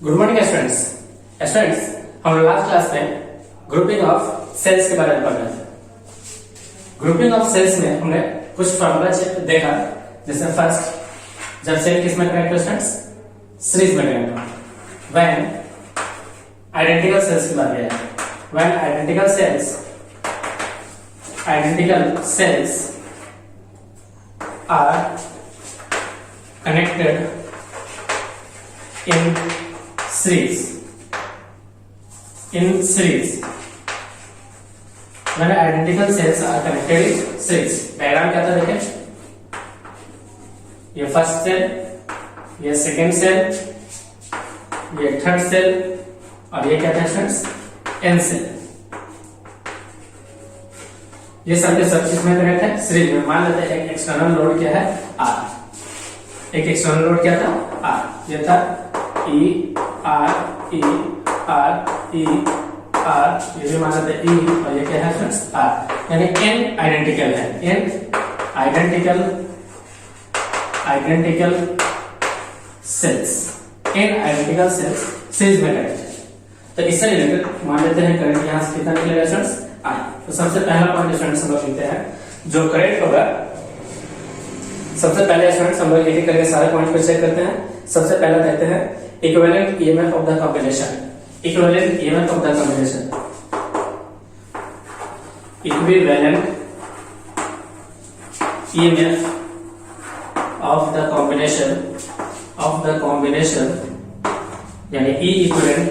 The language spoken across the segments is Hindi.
Good morning students. स्टूडेंट्स, हम लास्ट क्लास में ग्रुपिंग ऑफ सेल्स के बारे में पढ़ रहे थे। ग्रुपिंग ऑफ सेल्स में हमने कुछ फॉर्मूला देखा, जैसे फर्स्ट, जब सेल किस में कनेक्ट हो स्टूडेंट्स, सीरीज में कनेक्ट हो। व्हेन आइडेंटिकल सेल्स की बात है, when identical cells are connected in series when identical cells are connected in series। Diagram क्या था देखें, ये फर्स्ट सेल, ये सेकेंड सेल, ये थर्ड सेल और ये क्या था स्टूडेंट्स, एन सेल। ये सब के सब चीज में कनेक्ट है सीरीज में। मान लेते हैं एक एक्सटर्नल लोड क्या है, आर। एक एक्सटर्नल लोड क्या था, आर। ये था E R E R E R, ये भी माना था ई, और ये क्या है फ्रेंड्स, आर। यानी एन आइडेंटिकल है, N identical cells, N identical cells series में कनेक्ट है। तो इससे रिलेटेड मान लेते हैं करंट यहां से कितना निकलेगा फ्रेंड्स, आई। तो सबसे पहला पॉइंट स्टूडेंट्स हम लोग लिखते हैं, जो करंट होगा, सबसे पहले स्टूडेंट्स हम लोग एक करके सारे पॉइंट को चेक करते हैं। सबसे पहला कहते हैं equivalent EMF of the combination. Equivalent EMF of the combination, equivalent EMF of the combination यानी ई इक्विवेलेंट,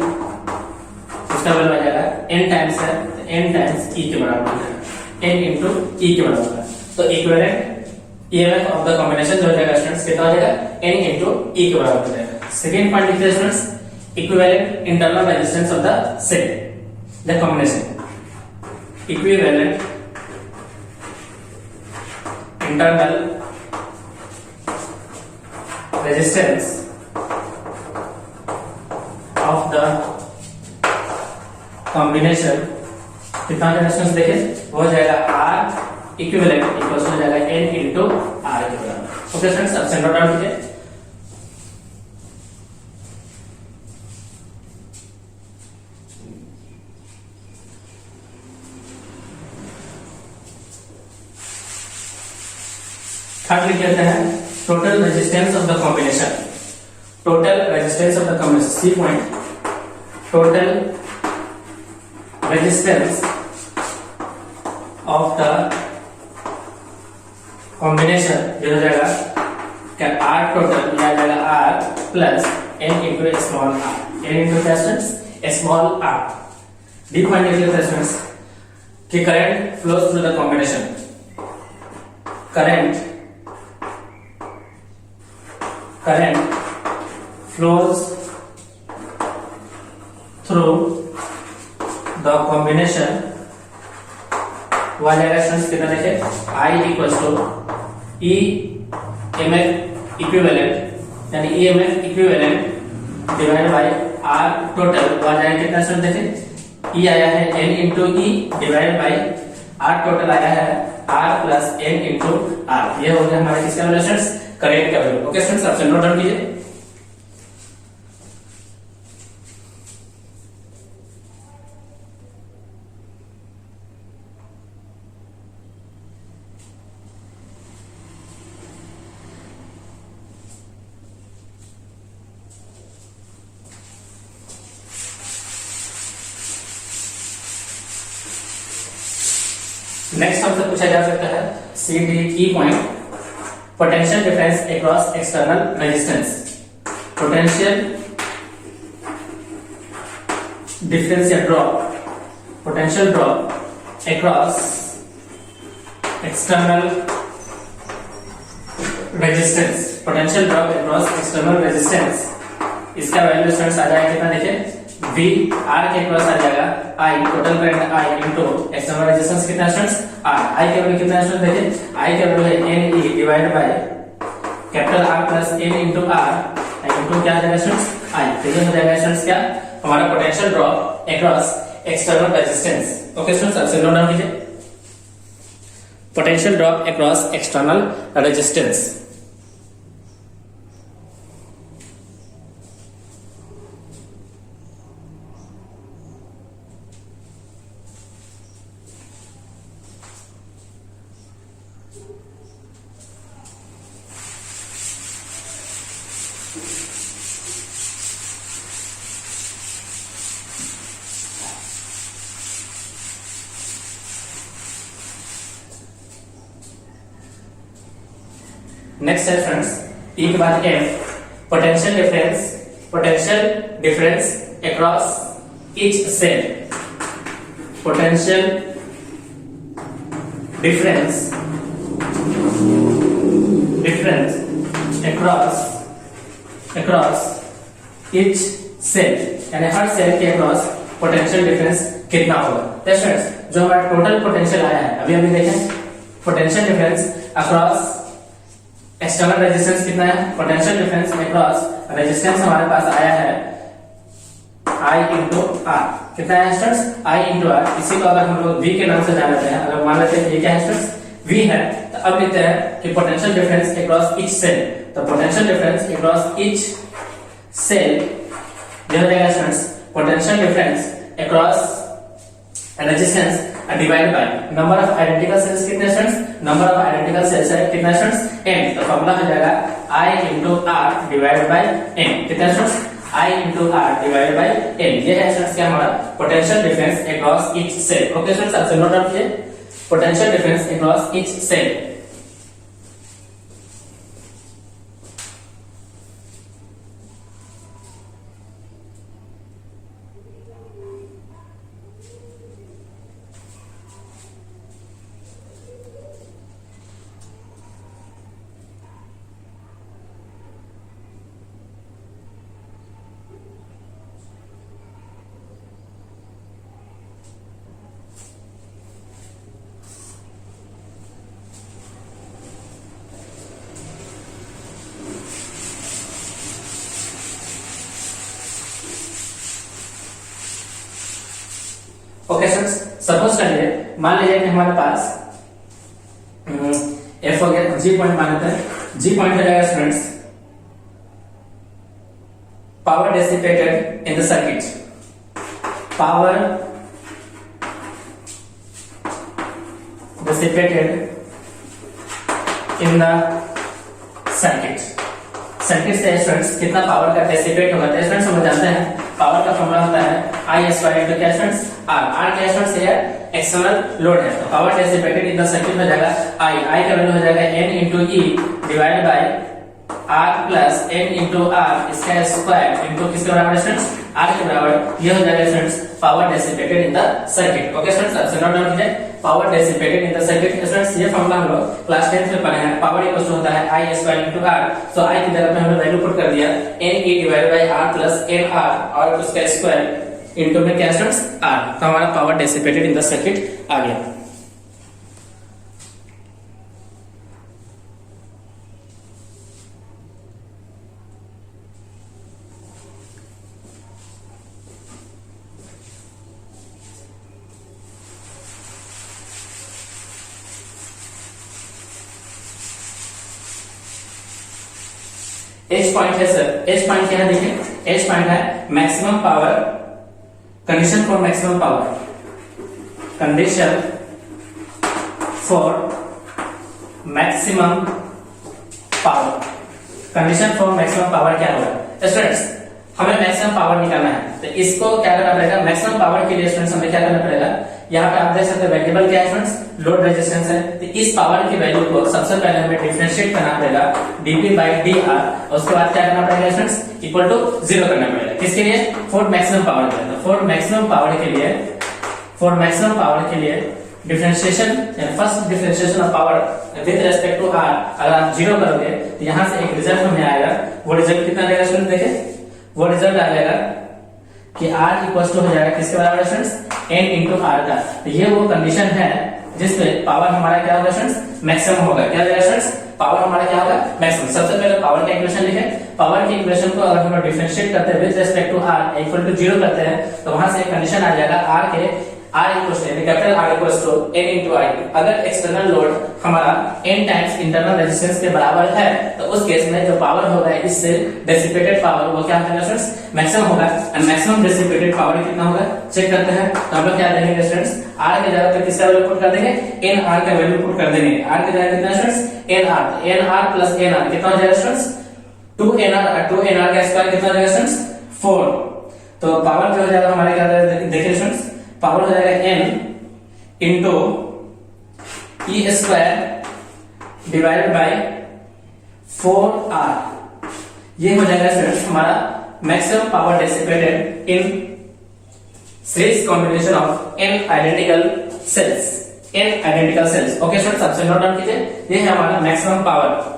उसका वैल्यू आ जाएगा n टाइम्स है, n टाइम्स e के बराबर हो जाएगा, n इंटू e के बराबर है। तो equivalent EMF of the combination जो हो जाएगा स्टूडेंट्स, कितना हो जाएगा, n इंटू e के बराबर हो जाएगा। सेकेंड पॉइंट लिखते हैं students, equivalent internal resistance of the cell, the combination. Equivalent internal resistance of the combination कितना रेजिस्टेंस देखें, वो हो जाएगा R इक्विवेलेंट इक्वल हो जाएगा N इंटू R के बराबर। ओके फ्रेंड्स, अब नोट डाउन कीजिए। थर्ड लिख देते हैं total resistance of the combination. Total resistance of the combination, C point, total resistance of the combination जो हो जाएगा क्या, आर टोटल, या जाएगा R plus N into small R, N into क्या students, small R. D point लिख लेते हैं स्टूडेंट्स कि current flows through the combination, current flows through the combination, वो आ जाएगा स्टूडेंट्स कितना देखे, I equals to E MF equivalent, यानी EMF equivalent divide by R total, वो आ जाएगा कितना स्टूडेंट देखे, E आया है N into E divide by R total आया है R plus N into R। ये हो गया हमारे किसका वैल्यू स्टूडेंट्स, करंट का value. Okay students, option note down कीजिए। नेक्स्ट हमसे पूछा जा सकता है सी डी की point, potential difference across external resistance. Potential difference या drop, potential drop across external resistance, potential drop across external resistance, इसका वैल्यू स्टूडेंट्स आ जाएगा कितना देखें, V R के क्रॉस आ जाएगा I, total current I into external resistance कितना स्टूडेंट्स, R। I का वैल्यू कितना स्टूडेंट देखें, I का वैल्यू है N E divide bye capital R plus N into R into क्या आ जाएगा स्टूडेंट्स, I। तो ये हो जाएगा स्टूडेंट्स क्या, हमारा potential drop across external resistance. Okay students, अब से नोट डाउन कीजिए, potential drop across external resistance. Next है फ्रेंड्स ई के बाद F, potential difference across each cell, potential difference across each cell, यानी हर सेल के अक्रॉस पोटेंशियल डिफरेंस कितना होगा। तो फ्रेंड्स जो हमारा टोटल पोटेंशियल आया है अभी देखें, potential difference across external resistance कितना है, पोटेंशियल डिफरेंस अक्रॉस रेजिस्टेंस हमारे पास आया है I इंटू आर, कितना है स्टूडेंट्स, I इंटू आर। इसी को अगर हम लोग V के नाम से जान लेते हैं, अगर मान लेते हैं ये क्या है स्टूडेंट्स V है, तो अब लिखते हैं कि potential difference across each cell, तो potential difference across each cell जो हो जाएगा students potential difference across resistance divide by number of identical cells, कितने students, number of identical cells है कितना स्टूडेंट्स n, तो फॉर्मूला हो जाएगा I into R divide by n, कितना students I into R divide by n। ये है स्टूडेंट्स क्या हमारा potential difference across each cell. Okay students, आपसे नोट डाउन कीजिए potential difference across each cell. Okay students, suppose करिए मान लीजिए कि हमारे पास एफ हो गया, जी पॉइंट मान लेते हैं, जी पॉइंट हो जाएगा students power dissipated in the circuit, power dissipated in the circuit. Circuit से स्टूडेंट्स कितना पावर का डिसिपेट होगा, तो स्टूडेंट्स हम जानते हैं पावर का फॉर्मूला होता है I स्क्वायर इनटू क्या स्टूडेंट्स R, R क्या स्टूडेंट्स है एक्सटर्नल लोड है, तो power dissipated in the circuit हो जाएगा I का वैल्यू हो जाएगा N into E divide by R plus N into R इसका स्क्वायर इंटू किसके बराबर स्टूडेंट्स R के बराबर। ये हो जाएगा students power dissipated in the circuit. Okay students, अब नोट डाउन कीजिए power dissipated in the circuit. Students ये फॉर्मूला हम लोग क्लास 10th में पढ़े हैं, पावर इक्वल टू होता है I square into R, so I की जगह पे हमने वैल्यू पुट कर दिया N E divide by R plus N R और उसका स्क्वायर इनटू में क्या स्टूडेंट्स R, तो हमारा power dissipated in the circuit आ गया। एच पॉइंट है सर, एच पॉइंट क्या है देखिए, एच पॉइंट है maximum power, condition for maximum power, condition for maximum power, condition for maximum power क्या होगा स्टूडेंट्स, हमें मैक्सिमम पावर निकालना है, तो इसको क्या करना पड़ेगा, मैक्सिमम पावर के लिए स्टूडेंट्स हमें क्या करना पड़ेगा, यहाँ पे आप देख सकते हैं वेरिएबल क्या है स्टूडेंट्स, लोड रेजिस्टेंस है, तो इस पावर की वैल्यू को सबसे पहले हमें डिफरेंशिएट करना पड़ेगा dp बाय dr, और उसके बाद क्या करना पड़ेगा स्टूडेंट्स इक्वल टू 0 करना पड़ेगा, किसके लिए, फॉर मैक्सिमम पावर के लिए। तो फॉर मैक्सिमम पावर के लिए डिफरेंशिएशन यानी first differentiation of power with respect to r अगर आप 0 करोगे तो यहाँ से एक रिजल्ट हमें आएगा, वो रिजल्ट कितना आएगा स्टूडेंट देखिए, वो रिजल्ट आ जाएगा कि r इक्वल टू हो जाएगा किसके बराबर स्टूडेंट्स n इंटू r का। तो ये वो कंडीशन है जिसमें पावर हमारा क्या होगा स्टूडेंट्स मैक्सिमम होगा, क्या होगा स्टूडेंट्स पावर हमारा क्या होगा मैक्सिमम। सबसे पहले पावर का इक्वेशन लिखें, पावर की इक्वेशन को अगर हम डिफरेंशिएट करते हैं with respect to r equal to 0 करते हैं तो वहां से एक कंडीशन आ जाएगा r के R equal to capital R equal to n into I। अगर एक्सटर्नल लोड हमारा n टाइम्स इंटरनल रेजिस्टेंस के बराबर है तो उस केस में जो पावर होगा इससे डिसिपेटेड पावर वो क्या होगा स्टूडेंट्स मैक्सिमम होगा, एंड मैक्सिमम डिसिपेटेड पावर कितना होगा चेक करते हैं। तो हम लोग क्या देखेंगे स्टूडेंट्स, R के जगह पे किसका वैल्यू पुट कर देंगे, nr का वैल्यू पुट कर देंगे। R के जगह कितना students nr, nr plus nr कितना हो जाएगा स्टूडेंट्स 2nr का स्क्वायर कितना हो जाएगा स्टूडेंट्स 4। तो पावर क्या हो जाएगा हमारे क्या देखिए स्टूडेंट्स, पावर हो जाएगा n into E square divided by 4R, ये हो जाएगा स्टूडेंट्स हमारा maximum power dissipated in series combination of n identical sales. n identical sales. Okay students, सबसे नोट डाउन कीजिए, ये है हमारा मैक्सिमम पावर।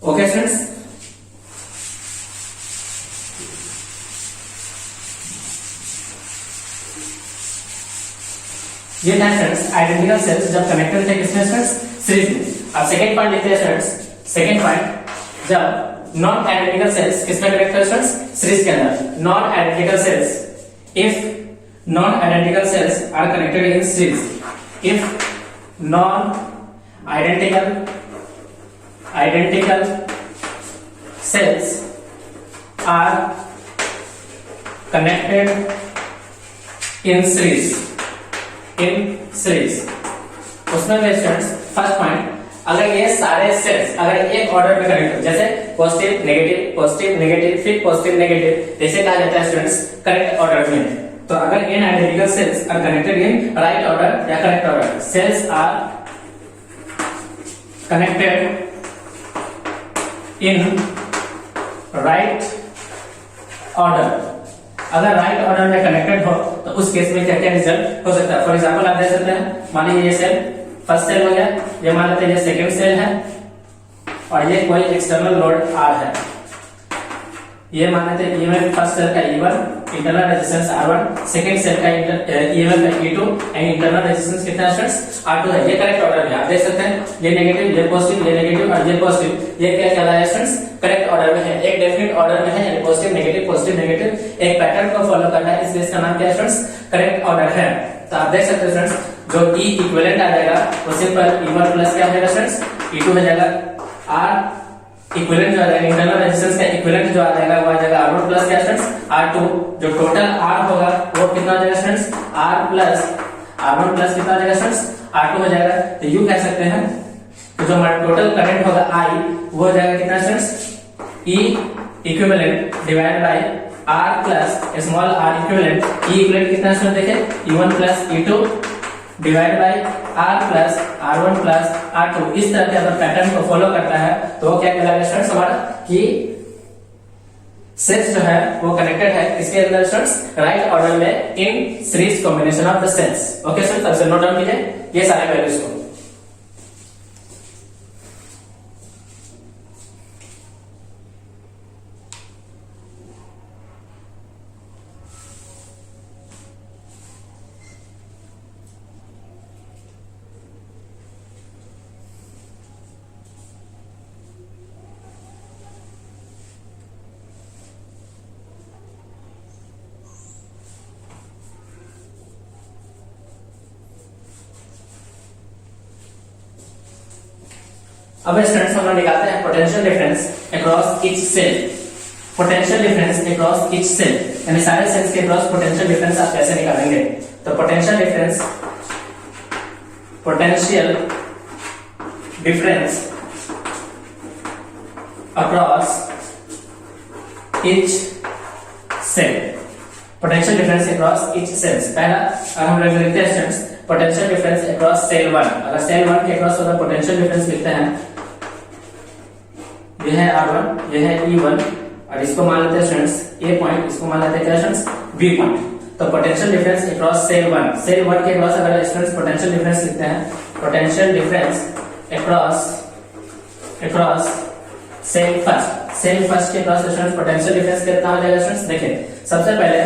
ओके स्टूडेंट्स, ये था स्टूडेंट्स आइडेंटिकल सेल्स जब कनेक्टेड थे किसमें स्टूडेंट्स, सीरीज में। अब सेकंड पॉइंट लिखते हैं स्टूडेंट्स, सेकंड पॉइंट जब नॉन आइडेंटिकल सेल्स किसमें कनेक्टेड है स्टूडेंट्स, सीरीज के अंदर। Non identical cells, if non identical cells are connected in series, if non identical cells are connected in series, उसमें भी स्टूडेंट्स फर्स्ट पॉइंट, अगर ये सारे सेल्स अगर एक ऑर्डर में कनेक्ट हो, जैसे पॉजिटिव नेगेटिव फिर पॉजिटिव नेगेटिव, जैसे कहा जाता है स्टूडेंट्स करेक्ट ऑर्डर में। तो अगर n identical cells are connected in right order या correct order, cells are connected in right order, अगर राइट ऑर्डर में कनेक्टेड हो तो उस केस में क्या क्या रिजल्ट हो सकता है। फॉर एग्जांपल आप देख सकते हैं, मान लीजिए ये सेल फर्स्ट सेल हो गया, ये मान लेते हैं ये सेकंड सेल है और ये कोई एक्सटर्नल लोड R है, ये मान लेते हैं ईएमएफ फर्स्ट सेल का E1, internal resistance R1, second cell का ईएमएफ का E2 एंड इंटरनल रेजिस्टेंस कितना है स्टूडेंट्स, R2 है। ये करेक्ट ऑर्डर में आप देख सकते हैं, ये नेगेटिव, ये पॉजिटिव, ये नेगेटिव और ये पॉजिटिव, ये क्या कहलाता है स्टूडेंट्स, करेक्ट ऑर्डर में है, एक डेफिनेट ऑर्डर में है, यानी पॉजिटिव नेगेटिव, एक पैटर्न को फॉलो करना है, इसलिए इसका नाम क्या है स्टूडेंट्स, करेक्ट ऑर्डर है। तो आप देख सकते हैं स्टूडेंट्स जो E इक्विवेलेंट आ जाएगा वो सिंपल E1 प्लस क्या हो जाएगा स्टूडेंट्स, E2 हो जाएगा, R इक्विवेलेंट जो आ जाएगा इंटरनल रेजिस्टेंस का इक्विवेलेंट जो आ जाएगा वो आ जाएगा R1 प्लस क्या स्टूडेंट्स, R2, जो टोटल R होगा वो कितना हो जाएगा स्टूडेंट्स, R1 प्लस कितना हो जाएगा स्टूडेंट्स, R2 हो जाएगा। तो यूं कह सकते हैं तो जो हमारा टोटल करंट होगा I वो हो जाएगा कितना students, E equivalent divided by R plus small r equivalent, E equivalent कितना स्टूडेंट देखें, E1 plus E2 divide by R plus R1 plus R2। इस तरह के अगर पैटर्न को फॉलो करता है तो वो क्या कहलाएगा स्टूडेंट्स हमारा कि सेल्स जो है वो कनेक्टेड है इसके अंदर स्टूडेंट्स राइट ऑर्डर में in series combination of the cells. Okay students, सबसे नोट डाउन कीजिए ये सारे वैल्यूज को। अब स्टूडेंट्स हम लोग निकालते हैं potential difference across each cell. Potential difference across each cell, यानी सारे सेल्स के अक्रॉस पोटेंशियल डिफरेंस आप कैसे निकालेंगे। तो potential difference across each cell, potential difference across each cells. पहला अगर हम लोग लिखते हैं students potential difference across cell 1, अगर सेल 1 के अक्रॉस अगर पोटेंशियल डिफरेंस लिखते हैं, ये है R1, ये है E1 और इसको मान लेते हैं स्टूडेंट्स A पॉइंट, इसको मान लेते हैं क्या स्टूडेंट्स B पॉइंट। तो potential difference across cell 1, cell 1 के अक्रॉस अगर स्टूडेंट्स पोटेंशियल डिफरेंस लिखते हैं, potential difference across cell first के अक्रॉस स्टूडेंट्स पोटेंशियल डिफरेंस कितना हो जाएगा स्टूडेंट्स। देखिए सबसे पहले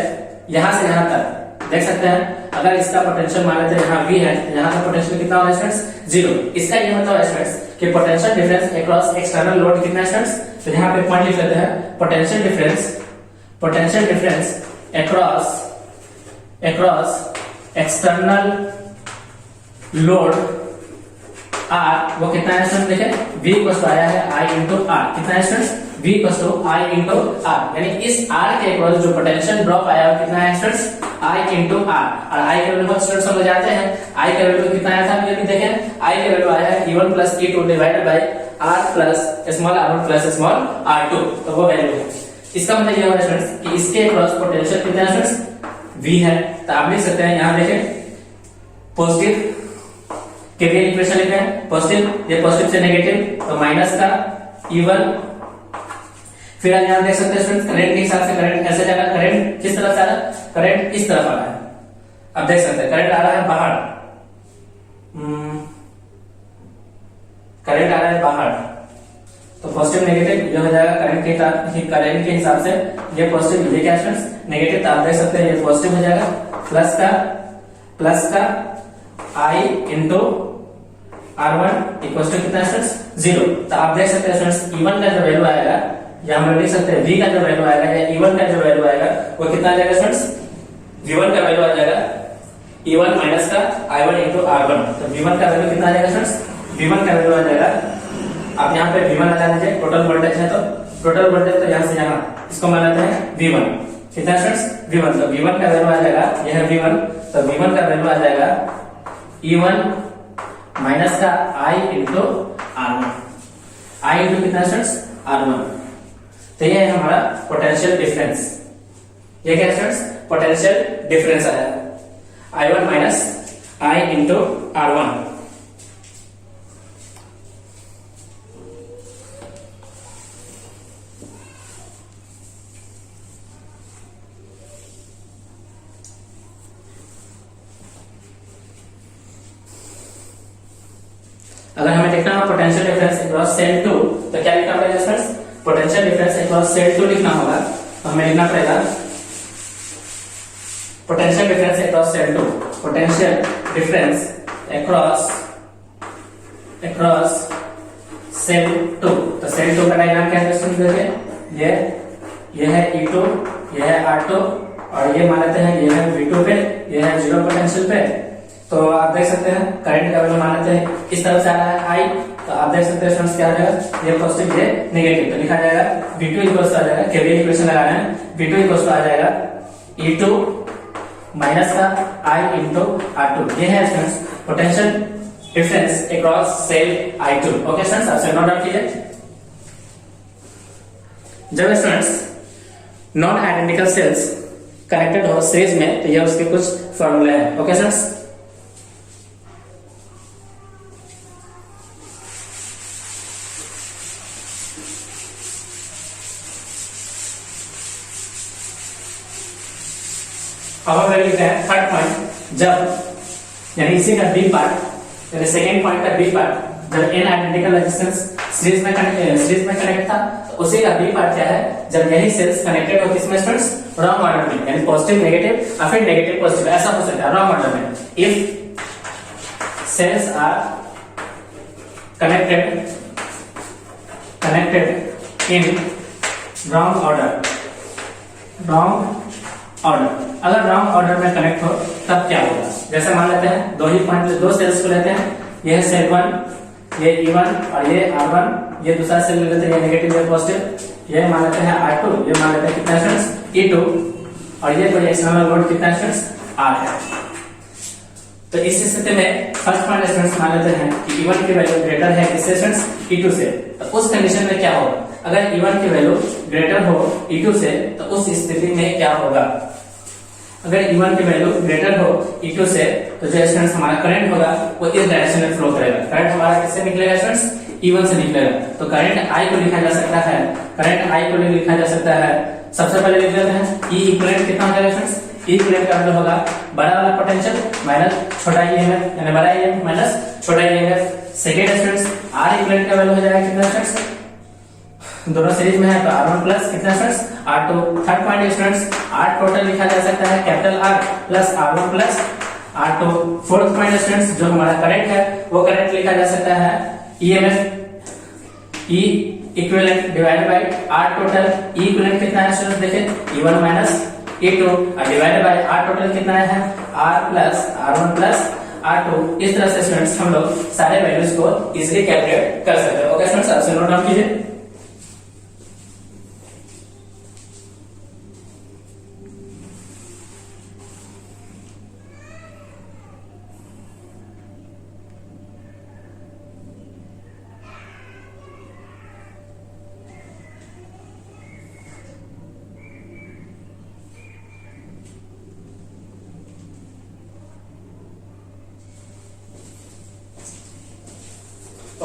यहां से यहां तक देख सकते हैं, अगर इसका पोटेंशियल मान लेते हैं यहाँ V है, यहाँ का पोटेंशियल कितना होगा स्टूडेंट्स 0। इसका ये मतलब है स्टूडेंट्स कि potential difference across external load कितना है स्टूडेंट्स। तो यहाँ पे पॉइंट लिख लेते हैं potential difference across external load R वो कितना है स्टूडेंट, देखिए v इक्वल टू आया है i इंटू आर, कितना है student, v equal to i into R, यानी इस r के अक्रॉस जो पोटेंशियल ड्रॉप आया वो कितना है स्टूडेंट, i इंटू आर। और i के वैल्यू बहुत स्टूडेंट्स समझ जाते हैं, i के वैल्यू कितना आया था, ये भी देखें, i के वैल्यू आया है e1 plus e2 divided by r plus small r1 plus small r2, तो वो वैल्यू है। इसका मतलब ये हुआ स्टूडेंट्स कि इसके अक्रॉस पोटेंशियल कितना है स्टूडेंट्स, v है। तो आप लिख सकते हैं, यहां देखें पॉजिटिव केवीएल इक्वेशन लिख रहे हैं, पॉजिटिव ये पॉजिटिव से नेगेटिव तो माइनस का E1, फिर आप यहां देख सकते हैं स्टूडेंट करंट के हिसाब से करंट ऐसे जाएगा, करंट किस तरफ से आ रहा है, करंट इस तरफ आ रहा है, आप देख सकते हैं करंट आ रहा है बाहर, करंट आ रहा है बाहर, तो पॉजिटिव नेगेटिव ये हो जाएगा करंट के हिसाब से, ये पॉजिटिव ये क्या स्टूडेंट्स नेगेटिव, तो आप देख सकते हैं ये पॉजिटिव हो जाएगा, प्लस का i into r1 equal to कितना स्टूडेंट्स 0। तो आप देख सकते हैं स्टूडेंट्स e1 का जो वैल्यू आएगा, या हम लिख सकते हैं v का जो वैल्यू आएगा या e1 का जो वैल्यू आएगा वो कितना आ जाएगा स्टूडेंट्स, v1 का वैल्यू आ जाएगा e1 माइनस का i1 इंटू r1, तो v1 का वैल्यू कितना आ जाएगा स्टूडेंट्स, v1 का वैल्यू आ जाएगा, आप यहाँ पे v1 लगा दीजिए, टोटल वोल्टेज है तो टोटल वोल्टेज तो यहाँ से यहाँ इसको मान लेते हैं v1, कितना स्टूडेंट्स v1, तो v1 का वैल्यू आ जाएगा, यह है v1, तो v1 का वैल्यू आ जाएगा E1 माइनस का I into R1, I into कितना स्टूडेंट्स R1, तो ये है हमारा पोटेंशियल डिफरेंस, ये क्या स्टूडेंट्स पोटेंशियल डिफरेंस आया I1 minus I into R1। अगर हमें देखना हो पोटेंशियल डिफरेंस अक्रॉस सेल 2, तो क्या लिखना पड़ेगा students, potential difference across cell 2 लिखना होगा, तो हमें लिखना पड़ेगा potential difference across cell 2, potential difference across cell 2, तो सेल 2 का डायग्राम क्या है स्टूडेंट्स, देखिए ये है E2, ये है R2 और ये मान लेते हैं ये है V2 पे, ये है जीरो पोटेंशियल पे, तो आप देख सकते हैं करंट का वैल्यू मान लेते हैं इस तरफ से आ रहा है I, तो आप देख सकते हैं स्टूडेंट्स क्या आ जाएगा, ये पॉजिटिव ये नेगेटिव, तो लिखा जाएगा V2 इक्वल आ जाएगा, केवीएल इक्वेशन लगाना है, V2 इक्वल आ जाएगा E2 माइनस का I इंटू R2, ये है students potential difference across cell I2। Okay students, आपसे नोट डाउन कीजिए। जब students non identical cells connected हो सीरीज में, तो ये उसके कुछ फॉर्मूले हैं। ओके स्टूडेंट्स, अब हम लिखते हैं थर्ड पॉइंट, जब यानी इसी का बी पार्ट यानी सेकेंड पॉइंट का बी पार्ट, जब एन आइडेंटिकल रेजिस्टेंस सीरीज में कनेक्ट था, तो उसी का बी पार्ट क्या है, जब यही सेल्स कनेक्टेड हो किसमें स्टूडेंट्स, रॉन्ग ऑर्डर में, यानी पॉजिटिव नेगेटिव या फिर नेगेटिव पॉजिटिव, ऐसा हो सकता है रॉन्ग ऑर्डर में। If cells are connected in wrong order, अगर रॉन्ग ऑर्डर में कनेक्ट हो तब क्या होगा, जैसे मान लेते हैं दो ही पॉइंट, दो सेल्स को लेते हैं, ये है सेल 1, ये E1 और ये R1, ये दूसरा सेल ले लेते हैं, ये नेगेटिव ये पॉजिटिव, ये मान लेते हैं R2, ये मान लेते हैं कितना स्टूडेंट्स E2 और ये कोई एक्सटर्नल लोड कितना स्टूडेंट्स R है। तो इस स्थिति में फर्स्ट पॉइंट स्टूडेंट्स मान लेते हैं कि E1 की वैल्यू ग्रेटर है किससे स्टूडेंट्स E2 से, तो उस कंडीशन में क्या होगा, अगर E1 की वैल्यू ग्रेटर हो E2 से, तो उस स्थिति में क्या होगा, अगर E1 की वैल्यू ग्रेटर हो E2 से, तो जो स्टूडेंट्स हमारा करंट होगा वो इस डायरेक्शन में फ्लो करेगा, करंट हमारा किससे निकलेगा स्टूडेंट्स E1 से निकलेगा, तो करंट I को लिखा जा सकता है, करंट I को लिखा जा सकता है, सबसे पहले लिख लेते हैं E इक्विवेलेंट कितना हो जाएगा स्टूडेंट्स, E इक्विवेलेंट का वैल्यू होगा बड़ा वाला पोटेंशियल माइनस छोटा EMF, यानी बड़ा EMF माइनस छोटा EMF। Second students R equivalent का वैल्यू हो जाएगा कितना स्टूडेंट्स, दोनों सीरीज में है तो R1 प्लस कितना students R2। Third point students R total लिखा जा सकता है capital R plus R1 plus R2। Fourth point students जो हमारा करंट है वो करंट लिखा जा सकता है EMF E equivalent divided by R total. E equivalent कितना है स्टूडेंट्स देखिए E1 minus E2 divided by R total कितना है R plus R1 plus R2 इस तरह से स्टूडेंट्स हम लोग सारे वैल्यूज को इजीली कैलकुलेट कर सकते हैं। ओके स्टूडेंट्स, आप नोट डाउन कीजिए।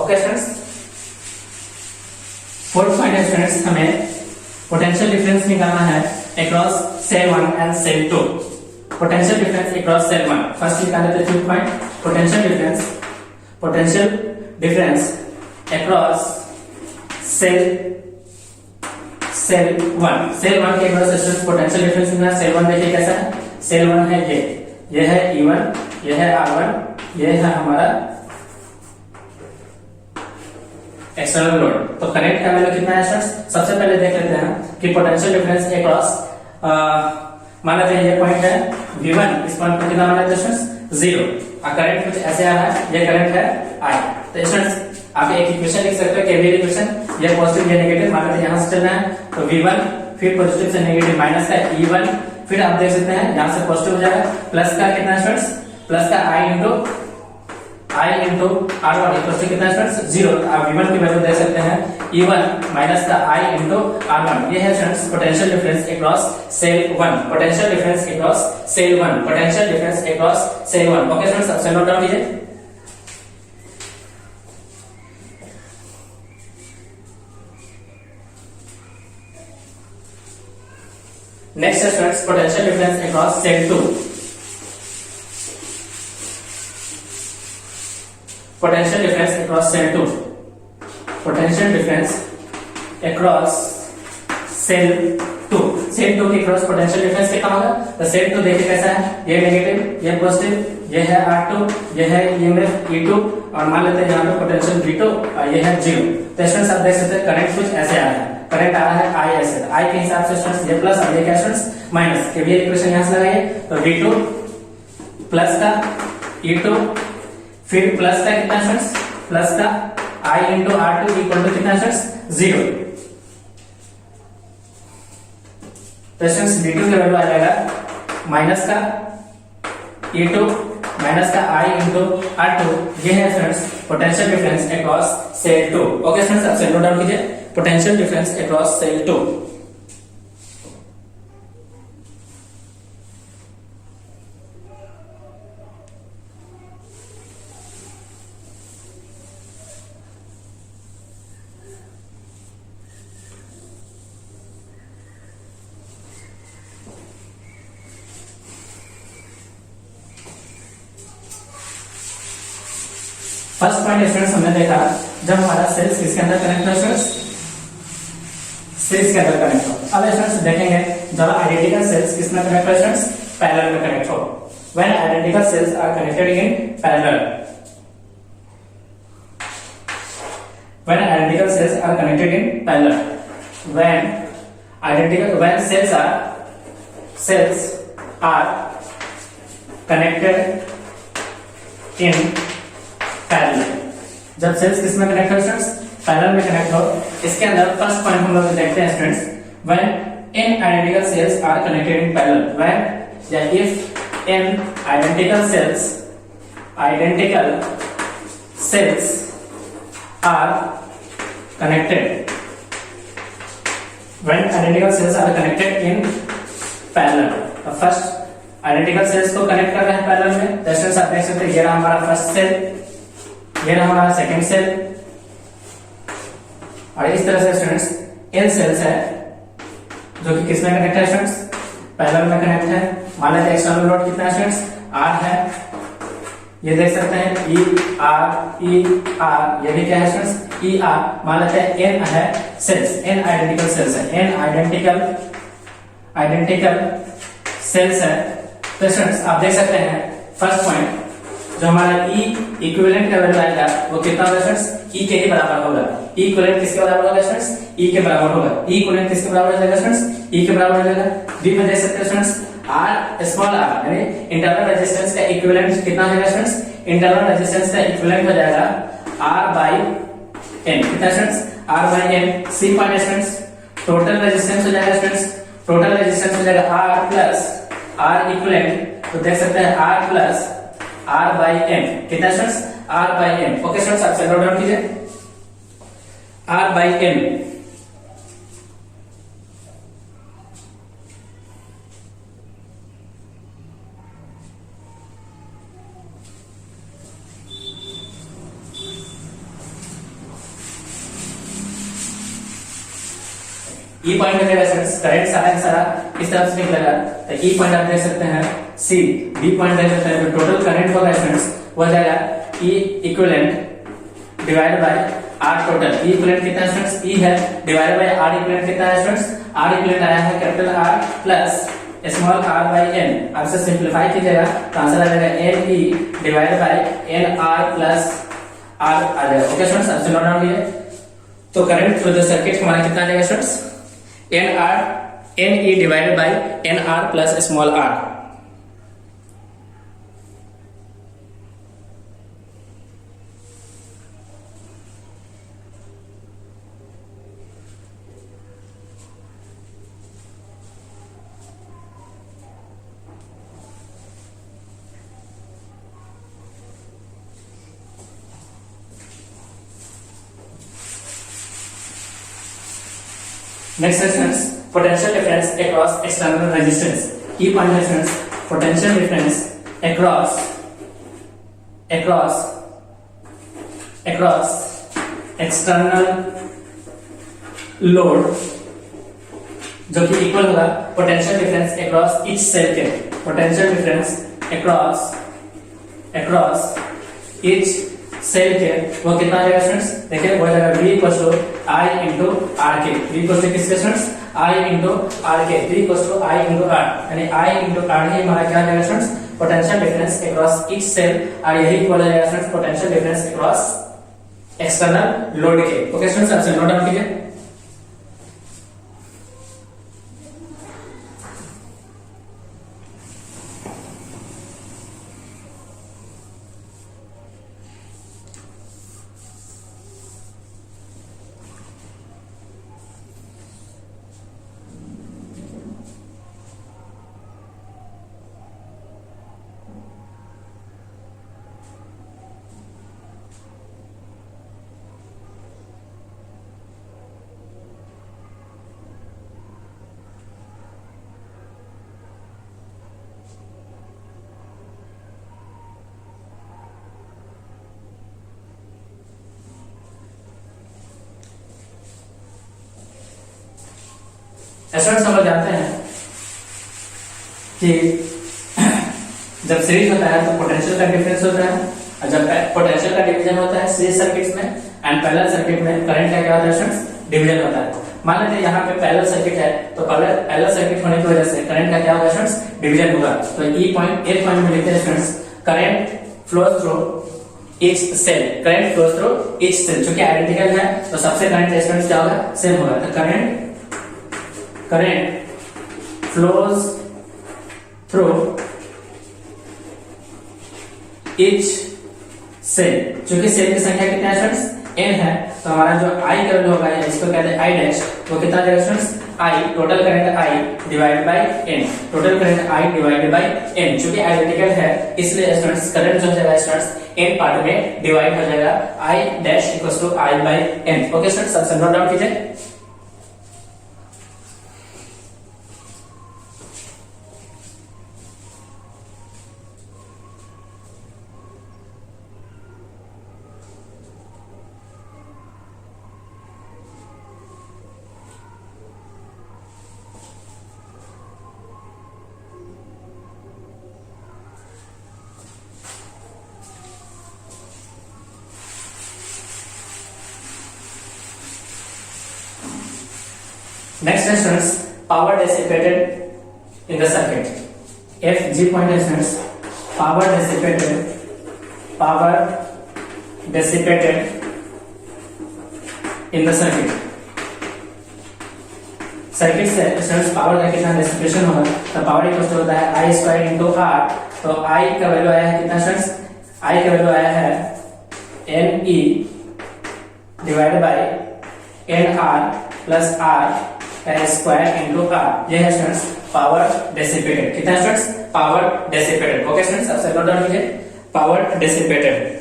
ओके स्टूडेंट्स, फोर्थ पॉइंट है स्टूडेंट्स, हमें पोटेंशियल डिफरेंस निकालना है across cell 1 and cell 2। Potential difference across cell 1, first निकाल लेते हैं fifth point, potential difference across cell 1। Cell 1 के अक्रॉस स्टूडेंट्स पोटेंशियल डिफरेंस निकालना। सेल 1 देखिए कैसा है, सेल 1 है ये है E1, ये है R1, ये है हमारा एक्सटर्नल लोड। तो करेंट का वैल्यू कितना है स्टूडेंट्स, सबसे पहले देख लेते हैं कि पोटेंशियल डिफरेंस अक्रॉस मान लेते हैं ये पॉइंट है V1, इस पॉइंट पर कितना मान लेते हैं स्टूडेंट्स 0, और करंट कुछ ऐसे आ रहा है, ये करंट है I। तो स्टूडेंट्स आप एक इक्वेशन लिख सकते हो, केवीएल इक्वेशन, ये पॉजिटिव ये नेगेटिव, मान लेते हैं यहां से चलना है तो V1 फिर पॉजिटिव से नेगेटिव माइनस का E1, फिर आप देख सकते हैं यहां से पॉजिटिव हो जाएगा प्लस का कितना स्टूडेंट्स, प्लस का I into R1 equal to कितना स्टूडेंट्स 0। आप V1 की वैल्यू दे सकते हैं E1 माइनस का I इंटू R1। ये है students potential difference across cell 1, potential difference across cell 1, potential difference across cell 1। Okay students, सबसे नोट डाउन कीजिए। नेक्स्ट है students potential difference across cell 2। Potential difference across cell 2, potential difference across cell 2। Cell 2 के अक्रॉस पोटेंशियल डिफरेंस कितना होगा, तो सेल 2 देखिए कैसा है, ये नेगेटिव ये पॉजिटिव, ये है R2, ये है EMF E2, और मान लेते हैं यहाँ पे पोटेंशियल V2 और ये है 0। तो स्टूडेंट्स आप देख सकते हैं करंट कुछ ऐसे आ रहा है, करंट आ रहा है I ऐसे, I के हिसाब से स्टूडेंट्स ये प्लस और ये क्या स्टूडेंट्स माइनस, केवीएल इक्वेशन यहां से लगाइए तो V2 प्लस का E2 फिर प्लस का कितना स्टूडेंट्स, प्लस का I into R2 equal to कितना स्टूडेंट्स 0। तो स्टूडेंट्स V2 का वैल्यू आ जाएगा माइनस का E2 माइनस का I इंटू R2। ये है students potential difference across cell 2। Okay students, आप नोट डाउन कीजिए potential difference across cell 2। First point students हमने देखा जब हमारा सेल्स किसके अंदर कनेक्ट हो स्टूडेंट्स, सेल्स के अंदर कनेक्ट हो। अब स्टूडेंट्स देखेंगे जब आइडेंटिकल सेल्स किसमें कनेक्ट हो स्टूडेंट्स, पैरेलल में कनेक्ट हो। When identical cells are connected in parallel, when identical cells are connected in parallel, when cells are connected in parallel. जब सेल्स किसमें कनेक्ट हो स्टूडेंट्स, पैरेलल में कनेक्ट हो। इसके अंदर फर्स्ट पॉइंट हम लोग देखते हैं students, when in identical cells are connected in parallel, when या if in identical cells are connected, when identical cells are connected in parallel. तो फर्स्ट आइडेंटिकल सेल्स को कनेक्ट कर रहे हैं पैरेलल में, तो स्टूडेंट्स आप देख सकते हैं ये रहा हमारा फर्स्ट सेल, ये रहा हमारा सेकंड सेल, और इस तरह से स्टूडेंट्स एन सेल्स है जो कि किसमें कनेक्ट है स्टूडेंट्स, पैरेलल में कनेक्ट है। मान लेते हैं एक्सटर्नल लोड कितना है स्टूडेंट्स, R है, ये देख सकते हैं E R, ये भी क्या है स्टूडेंट्स ER। मान लेते हैं N है सेल्स, N आइडेंटिकल सेल्स है, N आइडेंटिकल सेल्स है। तो स्टूडेंट्स आप देख सकते हैं फर्स्ट पॉइंट जो हमारा E इक्विवेलेंट का वैल्यू आएगा वो कितना होगा स्टूडेंट्स, E के ही बराबर होगा। E इक्विवेलेंट किसके बराबर होगा स्टूडेंट्स, E के बराबर होगा। E इक्विवेलेंट किसके बराबर हो जाएगा स्टूडेंट्स, E के बराबर हो जाएगा। B में देख सकते हैं स्टूडेंट्स R स्मॉल r यानी इंटरनल रेजिस्टेंस का इक्विवेलेंट कितना होगा स्टूडेंट्स, इंटरनल रेजिस्टेंस का इक्विवेलेंट हो जाएगा R बाई N। कितना students? R by N। C point students total resistance हो जाएगा स्टूडेंट्स, टोटल रेजिस्टेंस हो जाएगा R प्लस R इक्विवेलेंट, तो देख सकते हैं R plus R by M। कितना students? R by M। Okay students, आप नोट डाउन कीजिए R by M। E point निकलेगा स्टूडेंट्स, करंट सारा इस तरफ से निकलेगा, तो ई पॉइंट आप देख सकते हैं सी। बी पॉइंट देख सकते हैं, तो टोटल करंट होगा स्टूडेंट्स वो जाएगा E equivalent divide by R total. E equivalent कितना स्टूडेंट्स? ई है, डिवाइड बाय आर इक्विवेलेंट कितना है स्टूडेंट्स? आर इक्विवेलेंट आया है capital R plus small R by N. आपसे सिंप्लीफाई कीजिएगा तो आंसर आ जाएगा N E divide by N R plus R आ जाएगा। ओके स्टूडेंट्स, आपसे नोट डाउन कीजिए। तो करंट थ्रू द सर्किट हमारा कितना आ जाएगा students? N E divided by N R plus small r. Next is potential difference across external resistance. Key point is potential difference across external load जो कि इक्वल होगा potential difference across each cell के। Potential difference across each cell के वो कितना आ जाएगा स्टूडेंट्स? देखिए वो आ जाएगा V equal to I into R के। V इक्वल टू किसके स्टूडेंट्स? I इंटू आर के। V equal to I into R, यानी I इंटू आर ही हमारा क्या आ जाएगा students? Potential difference across each cell, और यही इक्वल आ जाएगा students potential difference across external load के। ओके स्टूडेंट्स, आपसे नोट डाउन कीजिए। स्टूडेंट्स हम लोग जानते हैं कि जब सीरीज होता है तो पोटेंशियल का डिफरेंस होता है, और जब पोटेंशियल का डिवीजन होता है सीरीज सर्किट्स में एंड पैरेलल सर्किट में करंट का क्या होता है स्टूडेंट्स? डिवीजन होता है। मान लीजिए यहाँ पे पैरेलल सर्किट है, तो पैरेलल सर्किट होने की वजह से करंट का क्या होगा स्टूडेंट्स? डिवीजन होगा। तो ई पॉइंट एक पॉइंट में लिखते हैं students current flows through each cell. Current flows through each cell, चूंकि आइडेंटिकल है तो सबसे करंट स्टूडेंट्स क्या होगा? सेम होगा। तो current flows through each cell। चूंकि सेल की संख्या कितनी है स्टूडेंट्स? n है, तो हमारा जो I का वैल्यू होगा इसको कहते हैं I डैश, वो कितना आ जाएगा students? I total current I divide by n। Total current I divided by n, चूंकि आइडेंटिकल है इसलिए स्टूडेंट्स करंट जो हो जाएगा स्टूडेंट्स n पार्ट में डिवाइड हो जाएगा। I dash equals to I by n। Okay students, सब नोट डाउन कीजिए। Next is students power dissipated in the circuit. F G point is students power dissipated in the circuit. Circuit से स्टूडेंट्स पावर का कितना डिसिपेशन होगा? तो पावर इक्वल टू होता है I स्क्वायर इंटू R। तो I का वैल्यू आया है कितना स्टूडेंट्स? आई का वैल्यू आया है N E divide by N R plus r का स्क्वायर इंटू आर। ये है स्टूडेंट्स पावर डेसिपेटेड। कितना students? Power dissipated. Okay students, अब से नोट डाउन कीजिए पावर डेसिपेटेड।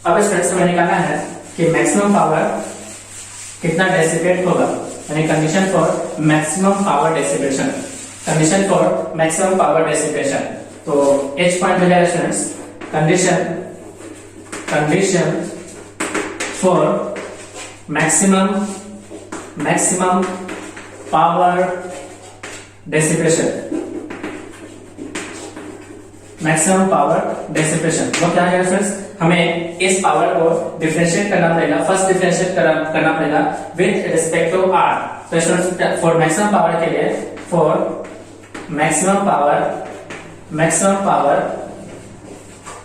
अब स्टूडेंट्स हमें निकालना है कि मैक्सिमम पावर कितना डेसिपेट होगा, यानी condition for maximum power dissipation. Condition for maximum power dissipation, तो एच पॉइंट हो जाएगा students condition for maximum power dissipation. Maximum power dissipation वो क्या है फ्रेंड्स? हमें इस पावर को डिफरेंशिएट करना पड़ेगा। फर्स्ट डिफरेंशिएट करना पड़ेगा विद रिस्पेक्ट टू आर। तो स्टूडेंट्स फॉर मैक्सिमम पावर के लिए, फॉर मैक्सिमम पावर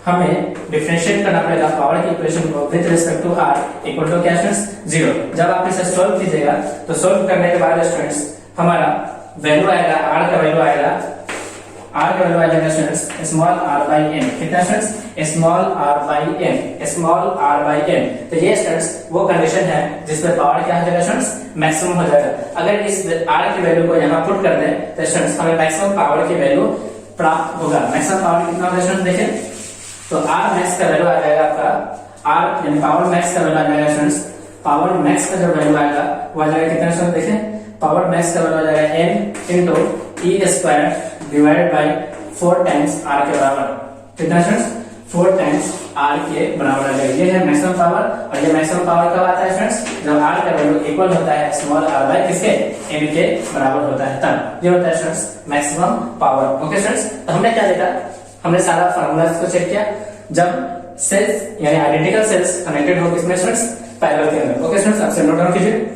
हमें डिफरेंशिएट करना पड़ेगा पावर की इक्वेशन को with respect to r equal to क्या स्टूडेंट्स? 0। जब आप इसे सॉल्व कीजिएगा तो सॉल्व करने के बाद स्टूडेंट्स हमारा वैल्यू आएगा, आर का वैल्यू आएगा students small R by N. कितना students? Small R by N. तो ये स्टूडेंट्स वो कंडीशन है जिसमें पावर क्या हो जाएगा स्टूडेंट्स? मैक्सिमम हो जाएगा। अगर इस आर की वैल्यू को यहाँ पुट कर दें तो स्टूडेंट्स हमें मैक्सिमम पावर की वैल्यू प्राप्त होगा। मैक्सिमम पावर कितना होगा स्टूडेंट्स? देखें तो आर मैक्स का वैल्यू आ जाएगा आपका, आर यानी पावर मैक्स का वैल्यू आ जाएगा स्टूडेंट्स, पावर मैक्स का जो वैल्यू आएगा वो आ जाएगा कितना स्टूडेंट्स? देखें पावर मैक्स का वैल्यू आ जाएगा N into E square divided by 4 times R के बराबर। कितना स्टूडेंट्स? 4 टाइम्स आर के बराबर आ जाएगा। ये है मैक्सिमम पावर। और ये मैक्सिमम पावर कब आता है स्टूडेंट्स? जब आर का वैल्यू इक्वल होता है स्मॉल आर बाई किसके? एन के बराबर होता है, तब ये होता है students maximum power. Okay students, तो हमने क्या देखा? हमने सारा फार्मूलाज को चेक किया जब सेल्स यानी आइडेंटिकल सेल्स कनेक्टेड हो किसमें स्टूडेंट्स? पैरेलल के अंदर। ओके स्टूडेंट्स, आपसे नोट डाउन कीजिए।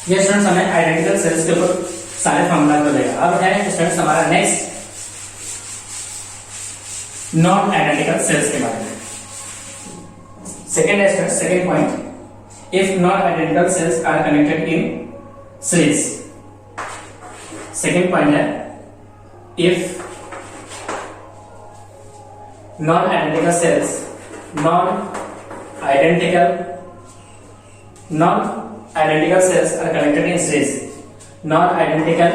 ये स्टूडेंट्स हमें आइडेंटिकल सेल्स के ऊपर सारे फॉर्मूला को देगा। अब है स्टूडेंट्स हमारा नेक्स्ट नॉन आइडेंटिकल सेल्स के बारे में। सेकेंड है students, second point, if non identical cells are connected in series. Second point है if non identical cells non-identical cells are connected in series. Non-identical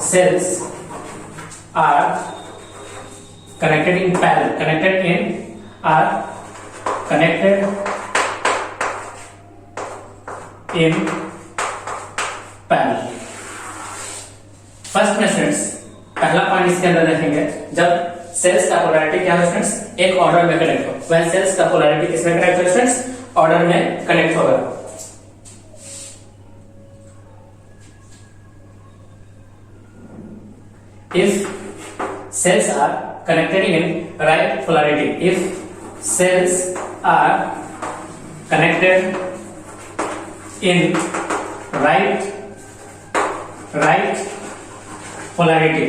cells are connected in parallel. Connected in parallel. First में स्टूडेंट्स पहला पॉइंट इसके अंदर देखेंगे, जब सेल्स का पोलैरिटी क्या है स्टूडेंट्स? एक ऑर्डर में कनेक्ट हो। वह सेल्स का पोलैरिटी किसमें कनेक्ट हो स्टूडेंट्स? ऑर्डर में कनेक्ट होगा। If cells are connected in right polarity, if cells are connected in right polarity,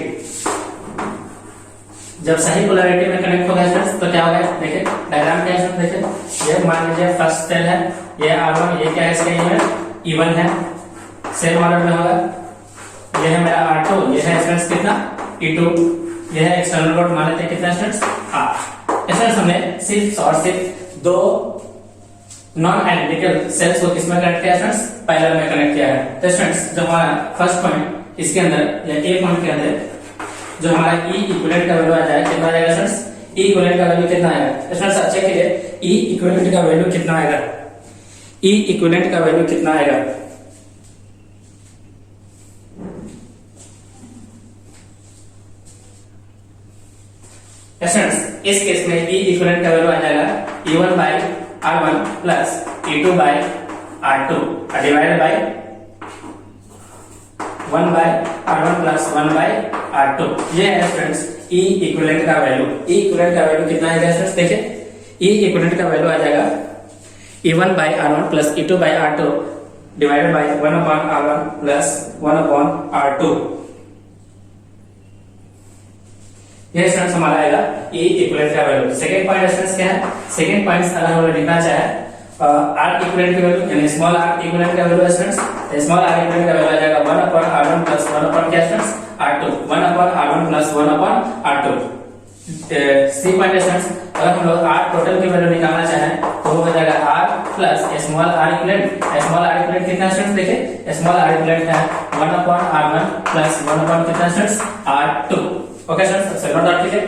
जब सही पोलैरिटी में कनेक्ट होगा स्टूडेंट्स तो क्या होगा? देखिए डायग्राम क्या है, देखिए ये मान लीजिए फर्स्ट सेल है, ये R1, ये क्या है इसका? ये E1 है, सेल मॉडल में होगा। ये है मेरा R2, ये है स्टूडेंट्स कितना? E2, ये है एक्सटर्नल लोड मान लेते हैं कितना स्टूडेंट्स? R। स्टूडेंट्स हमने सिर्फ और सिर्फ दो नॉन आइडेंटिकल सेल्स को किसमें कनेक्ट किया स्टूडेंट्स? पैरेलल में कनेक्ट किया है। तो स्टूडेंट्स जो हमारा फर्स्ट पॉइंट इसके अंदर या ए पॉइंट के अंदर जो हमारा ई इक्विवेलेंट का वैल्यू आ जाएगा कितना आ जाएगा स्टूडेंट्स, ई इक्विवेलेंट का वैल्यू कितना आएगा स्टूडेंट्स, अच्छा कीजिए ई इक्विवेलेंट का वैल्यू कितना आएगा, ई इक्विवेलेंट का वैल्यू कितना आएगा, स्टूडेंट्स इस केस में ई इक्विवेलेंट का वैल्यू आ जाएगा E1 by R1 plus E2 by R2 divided by 1 by R1 plus 1 by R2। ये है स्टूडेंट्स ई इक्विवेलेंट का वैल्यू। ई इक्विवेलेंट का वैल्यू कितना आएगा स्टूडेंट्स, देखिए ई इक्विवेलेंट का वैल्यू आ जाएगा E1 by R1 plus E2 by R2 divided by 1 upon R1 plus 1 upon R2। ये स्टूडेंट्स हमारा आएगा ई इक्विवेलेंट का वैल्यू। सेकंड पॉइंट स्टूडेंट्स क्या है, सेकंड पॉइंट अगर हम लिखना चाहे आर इक्विवेलेंट की वैल्यू यानी स्मॉल आर इक्विवेलेंट का value students, small r equivalent का वैल्यू आ जाएगा 1 अपॉन R1 प्लस 1 अपॉन क्या students R2, 1 upon R1 plus 1 upon R2। C point students अगर हम लोग आर टोटल की वैल्यू निकालना चाहें तो वो हो जाएगा R plus small r equivalent. Small r equivalent कितना स्टूडेंट्स, देखिए स्मॉल आर इक्विवेलेंट है 1 अपॉन R1 प्लस 1 अपॉन कितना स्टूडेंट्स R2। ओके स्टूडेंट्स सबसे नोट डाउन कीजिए।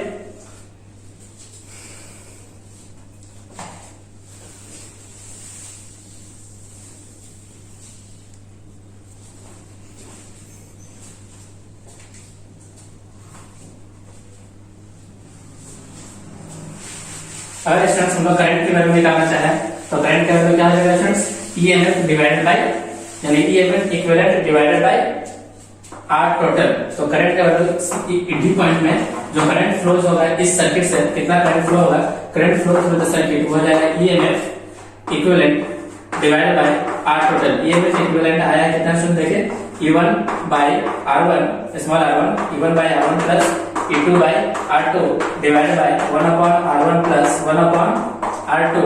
अगर स्टूडेंट्स हम लोग करंट की वैल्यू निकालना चाहें तो करंट की वैल्यू क्या हो जाएगा स्टूडेंट्स, ईएमएफ डिवाइडेड बाय यानी EMF equivalent divided by R total. तो करंट का वैल्यू ईडी पॉइंट में जो करंट फ्लोज होगा इस सर्किट से कितना करंट फ्लो होगा, current flow through the circuit हो जाएगा EMF equivalent divided by R total. EMF equivalent आया है कितना स्टूडेंट, देखिए E1 by R1 small r1 E1 by R1 plus E2 by R2 divided by 1 upon R1 plus 1 upon R2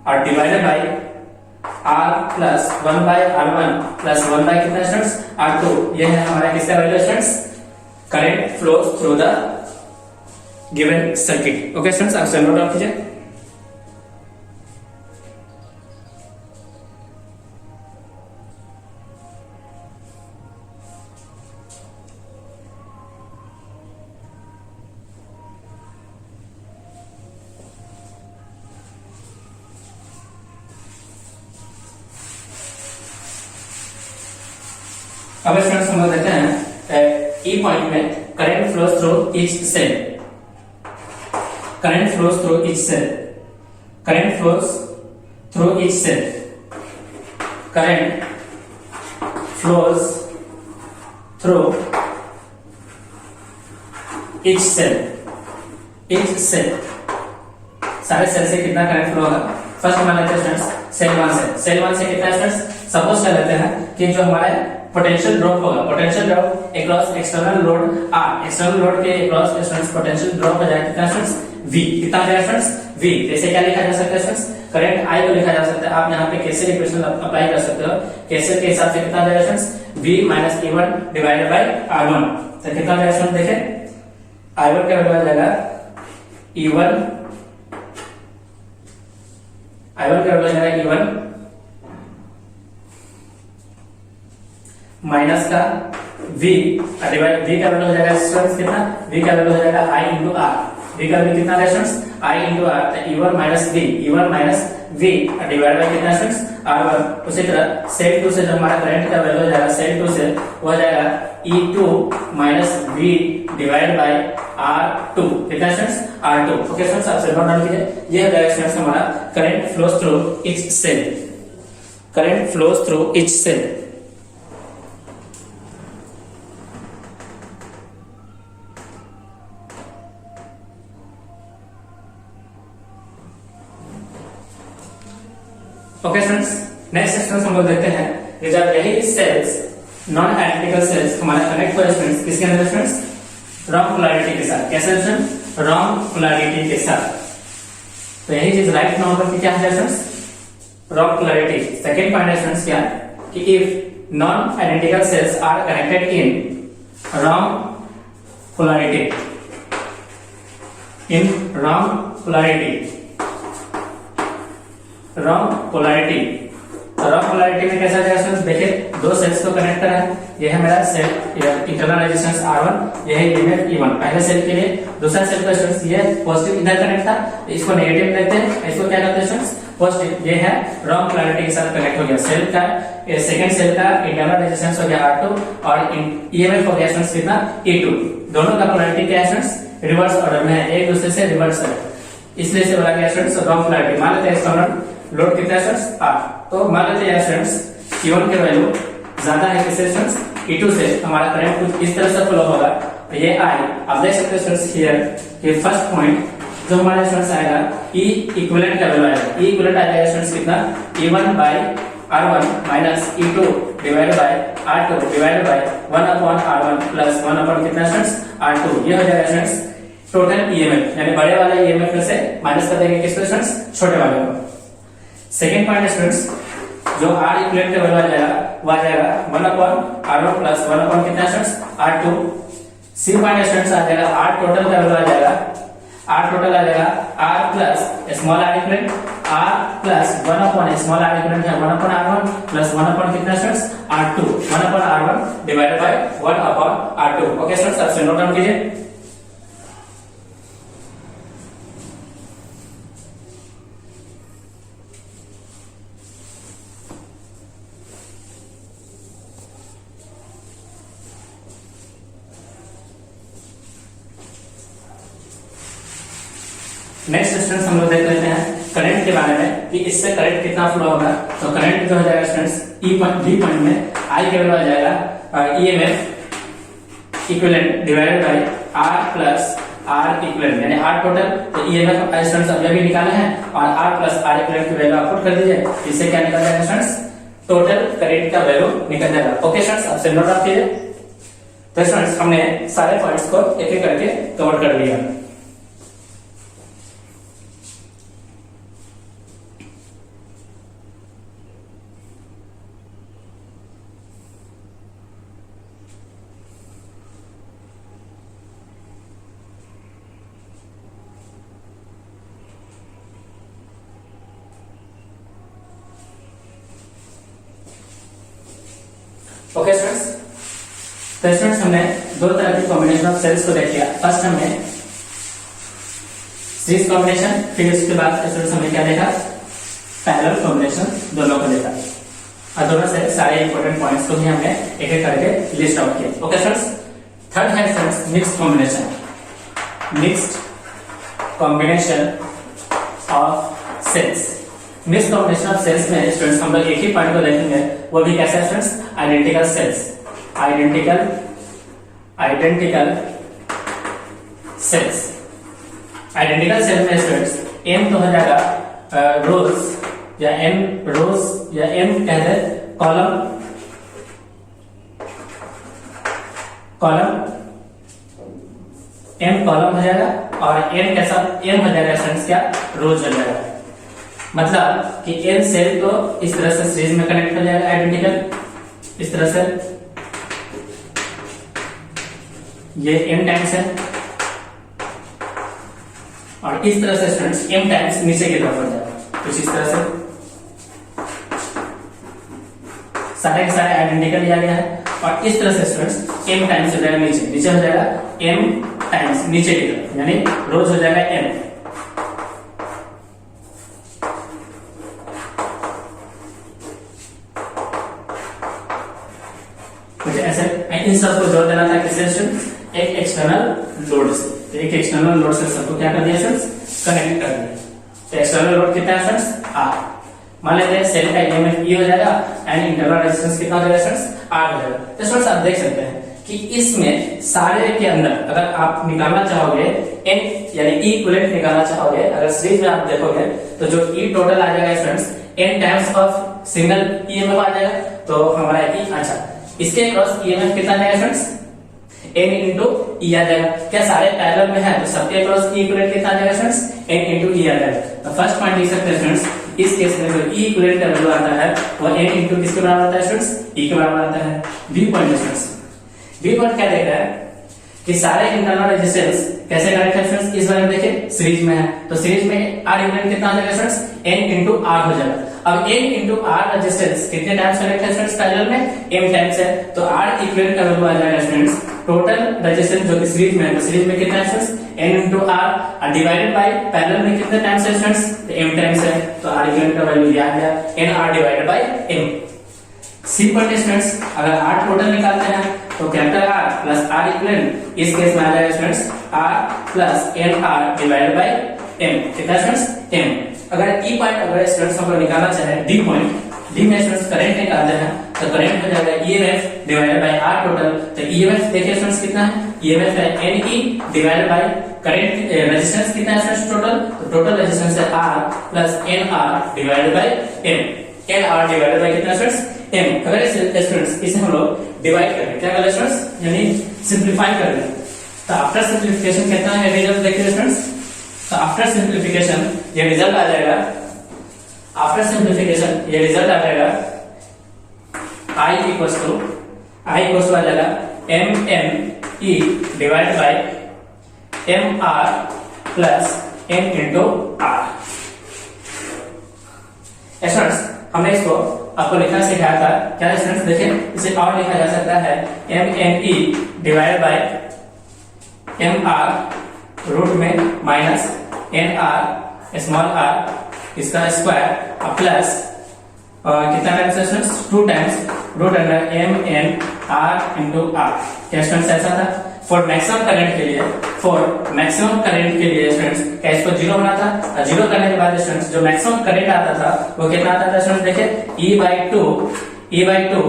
और divided by R plus 1 by R1 plus 1 by कितना स्टूडेंट्स R2। ये है हमारा किसका value students, current flows through the given circuit. Okay students आप नोट डाउन कीजिए। अब स्टूडेंट्स हम लोग देखते हैं ई पॉइंट में current flows through each cell, current flows through each cell, current flows through each cell, current flows through each cell, each cell सारे सेल से कितना करंट फ्लो होगा। फर्स्ट मान लेते हैं स्टूडेंट्स सेल 1 से, सेल 1 से कितना स्टूडेंट्स सपोज कर लेते हैं कि जो हमारे पोटेंशियल ड्रॉप होगा, potential drop across external load R, external load के अक्रॉस स्टूडेंट्स पोटेंशियल ड्रॉप हो जाएगा कितना स्टूडेंट्स V, कितना आ जाएगा स्टूडेंट्स V। जैसे क्या लिखा जा सकता है स्टूडेंट्स, करंट I को लिखा जा सकता है, आप यहाँ पे केसीएल इक्वेशन अप्लाई कर सकते हो। केसीएल के हिसाब से कितना आ जाएगा students V minus E1 divided by R1। तो कितना आ जाएगा स्टूडेंट, देखें I1 का वैल्यू आ जाएगा E1, I1 का वैल्यू आ जाएगा E1 माइनस का V डिवाइड V का वैल्यू हो जाएगा स्टूडेंट्स कितना, V का वैल्यू हो जाएगा I इंटू R, V का वैल्यू कितना है स्टूडेंट्स I इंटू R, तो E1 minus V, E1 minus V divide bye कितना स्टूडेंट्स R1। उसी तरह सेल 2 से जो हमारा करंट का वैल्यू हो जाएगा सेल 2 से वो हो जाएगा E2 minus V divide by R2, कितना स्टूडेंट्स R2। ओके स्टूडेंट्स आप नोट डाउन कीजिए। ये हो जाएगा स्टूडेंट्स हमारा current flows through each cell, current flows through each cell. Okay students next students हम लोग देखते हैं जब यही सेल्स नॉन आइडेंटिकल सेल्स हमारे कनेक्ट हुए स्टूडेंट्स किसके अंदर स्टूडेंट्स रॉन्ग पोलैरिटी के साथ, कैसे स्टूडेंट्स रॉन्ग पोलैरिटी के साथ। तो यही चीज राइट नंबर की क्या है students wrong polarity. Second point है स्टूडेंट्स क्या कि if non identical cells are connected in wrong polarity, in wrong polarity, wrong polarity. तो रॉन्ग पोलैरिटी में कैसा जाएगा देखिए दो सेल्स को कनेक्ट करा है, ये है मेरा सेल इंटरनल रेजिस्टेंस R1, ये है ईएमएफ E1 पहले सेल के लिए। दूसरा सेल का स्टूडेंट्स ये पॉजिटिव इधर कनेक्ट था, इसको नेगेटिव लेते हैं, इसको क्या करते हैं स्टूडेंट्स पॉजिटिव। ये है रॉन्ग पोलैरिटी के साथ कनेक्ट हो गया सेल का, सेकंड सेल का इंटरनल रेजिस्टेंस हो गया R2 और ईएमएफ हो गया स्टूडेंट्स कितना E2। दोनों का पोलैरिटी क्या है स्टूडेंट्स रिवर्स ऑर्डर में है, एक दूसरे से रिवर्स है, इसलिए से बोला गया स्टूडेंट्स रॉन्ग पोलैरिटी। मान लेते हैं एक्सटर्नल लोड कितना है स्टूडेंट्स R, तो मान लेते हैं स्टूडेंट्स Q1 की वैल्यू ज्यादा है किससे स्टूडेंट्स E2 से, हमारा करंट कुछ इस तरह से फ्लो होगा। ये I आप देख सकते हैं स्टूडेंट्स हियर ये फर्स्ट पॉइंट जो हमारा स्टूडेंट्स आएगा E इक्विवेलेंट का वैल्यू आएगा, E इक्विवेलेंट आ जाएगा स्टूडेंट्स कितना E1 by R1 minus E2 divided by R2 divided by 1 upon R1 plus 1 upon कितना स्टूडेंट्स R2। ये हो जाएगा स्टूडेंट्स टोटल ईएमएफ, यानी बड़े वाले ईएमएफ में से माइनस कर देंगे किसको स्टूडेंट्स छोटे वाले को। सेकंड पॉइंट स्टूडेंट्स जो R इक्विवेलेंट का वैल्यू आ जाएगा वो आ जाएगा 1 upon R1 plus 1 upon कितना students R2। C point students आ जाएगा R टोटल का वैल्यू आ जाएगा, R टोटल आ जाएगा R plus small r equivalent R plus 1 upon small r equivalent है 1 upon R1 प्लस 1 upon कितना students R2, 1 upon R1 divided by 1 upon R2। Okay students आप से नोट डाउन कीजिए। नेक्स्ट स्टूडेंट्स हम लोग देख लेते हैं करंट के बारे में कि इससे करंट कितना फ्लो होगा। तो करंट जो हो जाएगा स्टूडेंट्स बी पॉइंट में आई के वैल्यू आ जाएगा EMF equivalent divided by R plus R equivalent, यानी आर टोटल। तो ईएमएफ स्टूडेंट्स अभी भी निकाले हैं और आर प्लस आर इक्विवेलेंट की वैल्यू आप पुट कर दीजिए, इससे क्या निकल जाएगा स्टूडेंट्स टोटल करंट का वैल्यू निकल जाएगा। ओके स्टूडेंट्स आपसे नोट डाउन कीजिए। तो स्टूडेंट्स हमने सारे पॉइंट्स को एक एक करके कवर कर लिया। ओके स्टूडेंट्स, तो स्टूडेंट्स हमने दो तरह की कॉम्बिनेशन ऑफ सेल्स को देख लिया। फर्स्ट हमने सीरीज कॉम्बिनेशन, फिर उसके बाद स्टूडेंट्स हमने क्या देखा पैरेलल कॉम्बिनेशन, दोनों को देखा और दोनों से सारे इंपॉर्टेंट पॉइंट्स को भी हमने एक एक करके लिस्ट आउट किया। ओके स्टूडेंट्स, थर्ड है students mixed combination, mixed combination of cells. Mix combination of cells में स्टूडेंट्स हम लोग एक ही पॉइंट को देखेंगे, वो भी कैसे है students identical cells, identical cells. Identical cell में स्टूडेंट्स एम तो हो जाएगा रोज या एम कहते कॉलम एम कॉलम हो जाएगा और एम कैसा एम हो जाएगा स्टूडेंट्स क्या रोज हो जाएगा। मतलब कि एन सेल तो इस तरह से सीरीज में कनेक्ट हो जाएगा आइडेंटिकल, इस तरह से ये m टाइम्स है और इस तरह से स्टूडेंट्स m टाइम्स नीचे की तरफ हो जाएगा, कुछ इस तरह से सारे के सारे आइडेंटिकल लिया गया है और इस तरह से स्टूडेंट्स m टाइम्स हो जाएगा नीचे हो जाएगा m टाइम्स नीचे की तरफ, यानी रोज हो जाएगा m। ऐसे इन सबको जोड़ देना था किससे स्टूडेंट्स एक एक्सटर्नल लोड से, तो एक एक्सटर्नल लोड से सबको क्या कर दिया स्टूडेंट्स कनेक्ट कर दिया। तो एक्सटर्नल लोड कितना है स्टूडेंट्स R, मान लेते हैं सेल का ईएमएफ E हो जाएगा एंड इंटरनल रेजिस्टेंस कितना हो जाएगा स्टूडेंट्स R हो जाएगा। तो स्टूडेंट्स आप देख सकते हैं कि इसमें सारे के अंदर अगर आप निकालना चाहोगे N यानी E इक्विवेलेंट निकालना चाहोगे, अगर सीरीज में आप देखोगे तो जो E टोटल आ जाएगा students N times of single EMF आ जाएगा। तो हमारा E अच्छा इसके क्रॉस ईएमएफ कितना आएगा स्टूडेंट्स n into E आ जाएगा। क्या सारे पैरेलल में है तो सबके क्रॉस E इक्विवेलेंट कितना आ जाएगा स्टूडेंट्स n into E आ जाएगा। तो फर्स्ट पॉइंट लिख सकते हैं स्टूडेंट्स, इस केस में जो E इक्विवेलेंट का वैल्यू आता है वो n into किसके बराबर आता है स्टूडेंट्स E के बराबर आता है। B point students, B point क्या देख रहा है कि सारे इंटरनल रेजिस्टेंस कैसे कनेक्ट है स्टूडेंट्स, इस बारे में देखिए सीरीज में है तो सीरीज में R इक्विवेलेंट कितना आ जाएगा स्टूडेंट्स n into R हो जाएगा। अब m इंटू आर रेजिस्टेंस कितने टाइम्स कनेक्ट है स्टूडेंट्स पैरेलल में, m टाइम्स है, तो r इक्विवेलेंट का वैल्यू आ जाएगा स्टूडेंट्स टोटल रेजिस्टेंस जो कि सीरीज में है, तो सीरीज में कितना है students n into R divided by parallel में कितने टाइम्स है स्टूडेंट्स, m टाइम्स है, तो r इक्विवेलेंट का वैल्यू आ गया nr divided by m। Simple students अगर r टोटल निकालते हैं तो capital R plus R equivalent इस केस में आ जाएगा students R plus NR divided by M, कितना स्टूडेंट्स M। अगर E पॉइंट अगर स्टूडेंट्स हम लोग निकालना चाहे D पॉइंट, D में स्टूडेंट्स करंट निकालते हैं तो करंट हो जाएगा EMF divided by R total, तो EMF देखिए स्टूडेंट्स कितना है, EMF है NE divided by current resistance कितना है स्टूडेंट्स टोटल, तो टोटल रेजिस्टेंस है R plus NR divided by M, NR divided by कितना स्टूडेंट्स M। अगर स्टूडेंट्स इसे हम लोग डिवाइड करें, क्या करें स्टूडेंट्स यानी सिंपलीफाई कर लें, तो आफ्टर सिंपलीफिकेशन कितना है रिजल्ट देखिए स्टूडेंट्स, तो आफ्टर सिंपलीफिकेशन ये रिजल्ट आ जाएगा, आफ्टर सिंपलीफिकेशन ये रिजल्ट आ जाएगा I इक्वल्स टू आ जाएगा MNE divided by MR plus M into R। Students हमने इसको आपको लिखना सिखाया था, क्या स्टूडेंट्स देखिए इसे और लिखा जा सकता है MNE divided by MR root में माइनस NR स्मॉल r इसका स्क्वायर प्लस कितना टाइम्स है students 2 times root under MNR into R। क्या स्टूडेंट्स ऐसा था फॉर मैक्सिमम करंट के लिए, फॉर मैक्सिमम करंट के लिए स्टूडेंट्स क्या इसको जीरो होना था, और जीरो करने के बाद स्टूडेंट्स जो मैक्सिमम करंट आता था वो कितना आता था स्टूडेंट्स देखिए E by 2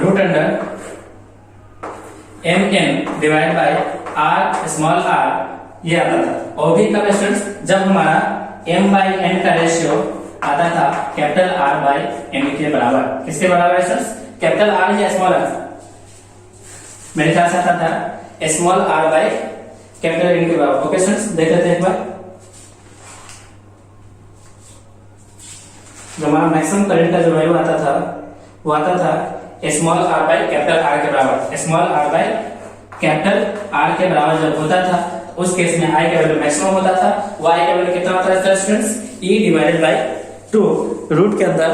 root under MN divide by R small r ये आता था। और भी कब स्टूडेंट्स जब हमारा m by n का रेशियो आता था कैपिटल R by n के बराबर, किसके बराबर है स्टूडेंट्स, कैपिटल R या स्मॉल r, मेरे ख्याल से आता था small r by capital N के बराबर। ओके स्टूडेंट्स देख लेते हैं एक बार, जो हमारा मैक्सिमम करंट का जो वैल्यू आता था वो आता था small r by capital R के बराबर, small r by capital R के बराबर जब होता था उस केस में I का वैल्यू मैक्सिमम होता था, y का वैल्यू कितना होता था students E divided by 2 root के अंदर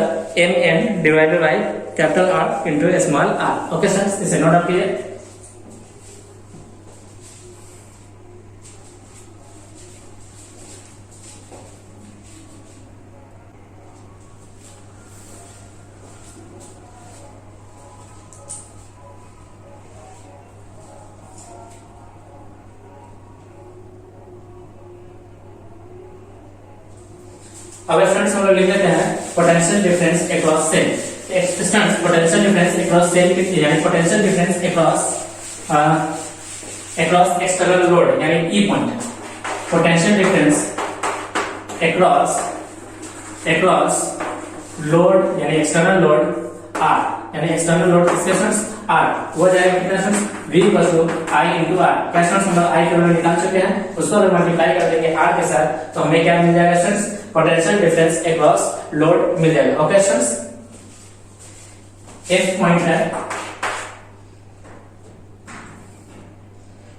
MN divided by capital R into small r। Okay students इसे नोट डाउन कीजिए। अब स्टूडेंट्स हम लोग लिख लेते हैं potential difference across cell. Students potential difference across cell कितनी यानी potential difference across external load यानी E point, potential difference across load यानी एक्सटर्नल लोड R यानी एक्सटर्नल लोड किसके स्टूडेंट्स R, वो जाएगा कितना स्टूडेंट्स V = I * R। क्या स्टूडेंट्स हम लोग I के वैल्यू निकाल चुके हैं, उसको अगर मल्टीप्लाई कर देंगे R के साथ तो हमें क्या मिल जाएगा students, potential difference across load मिल जाएगा। ओके स्टूडेंट्स F पॉइंट है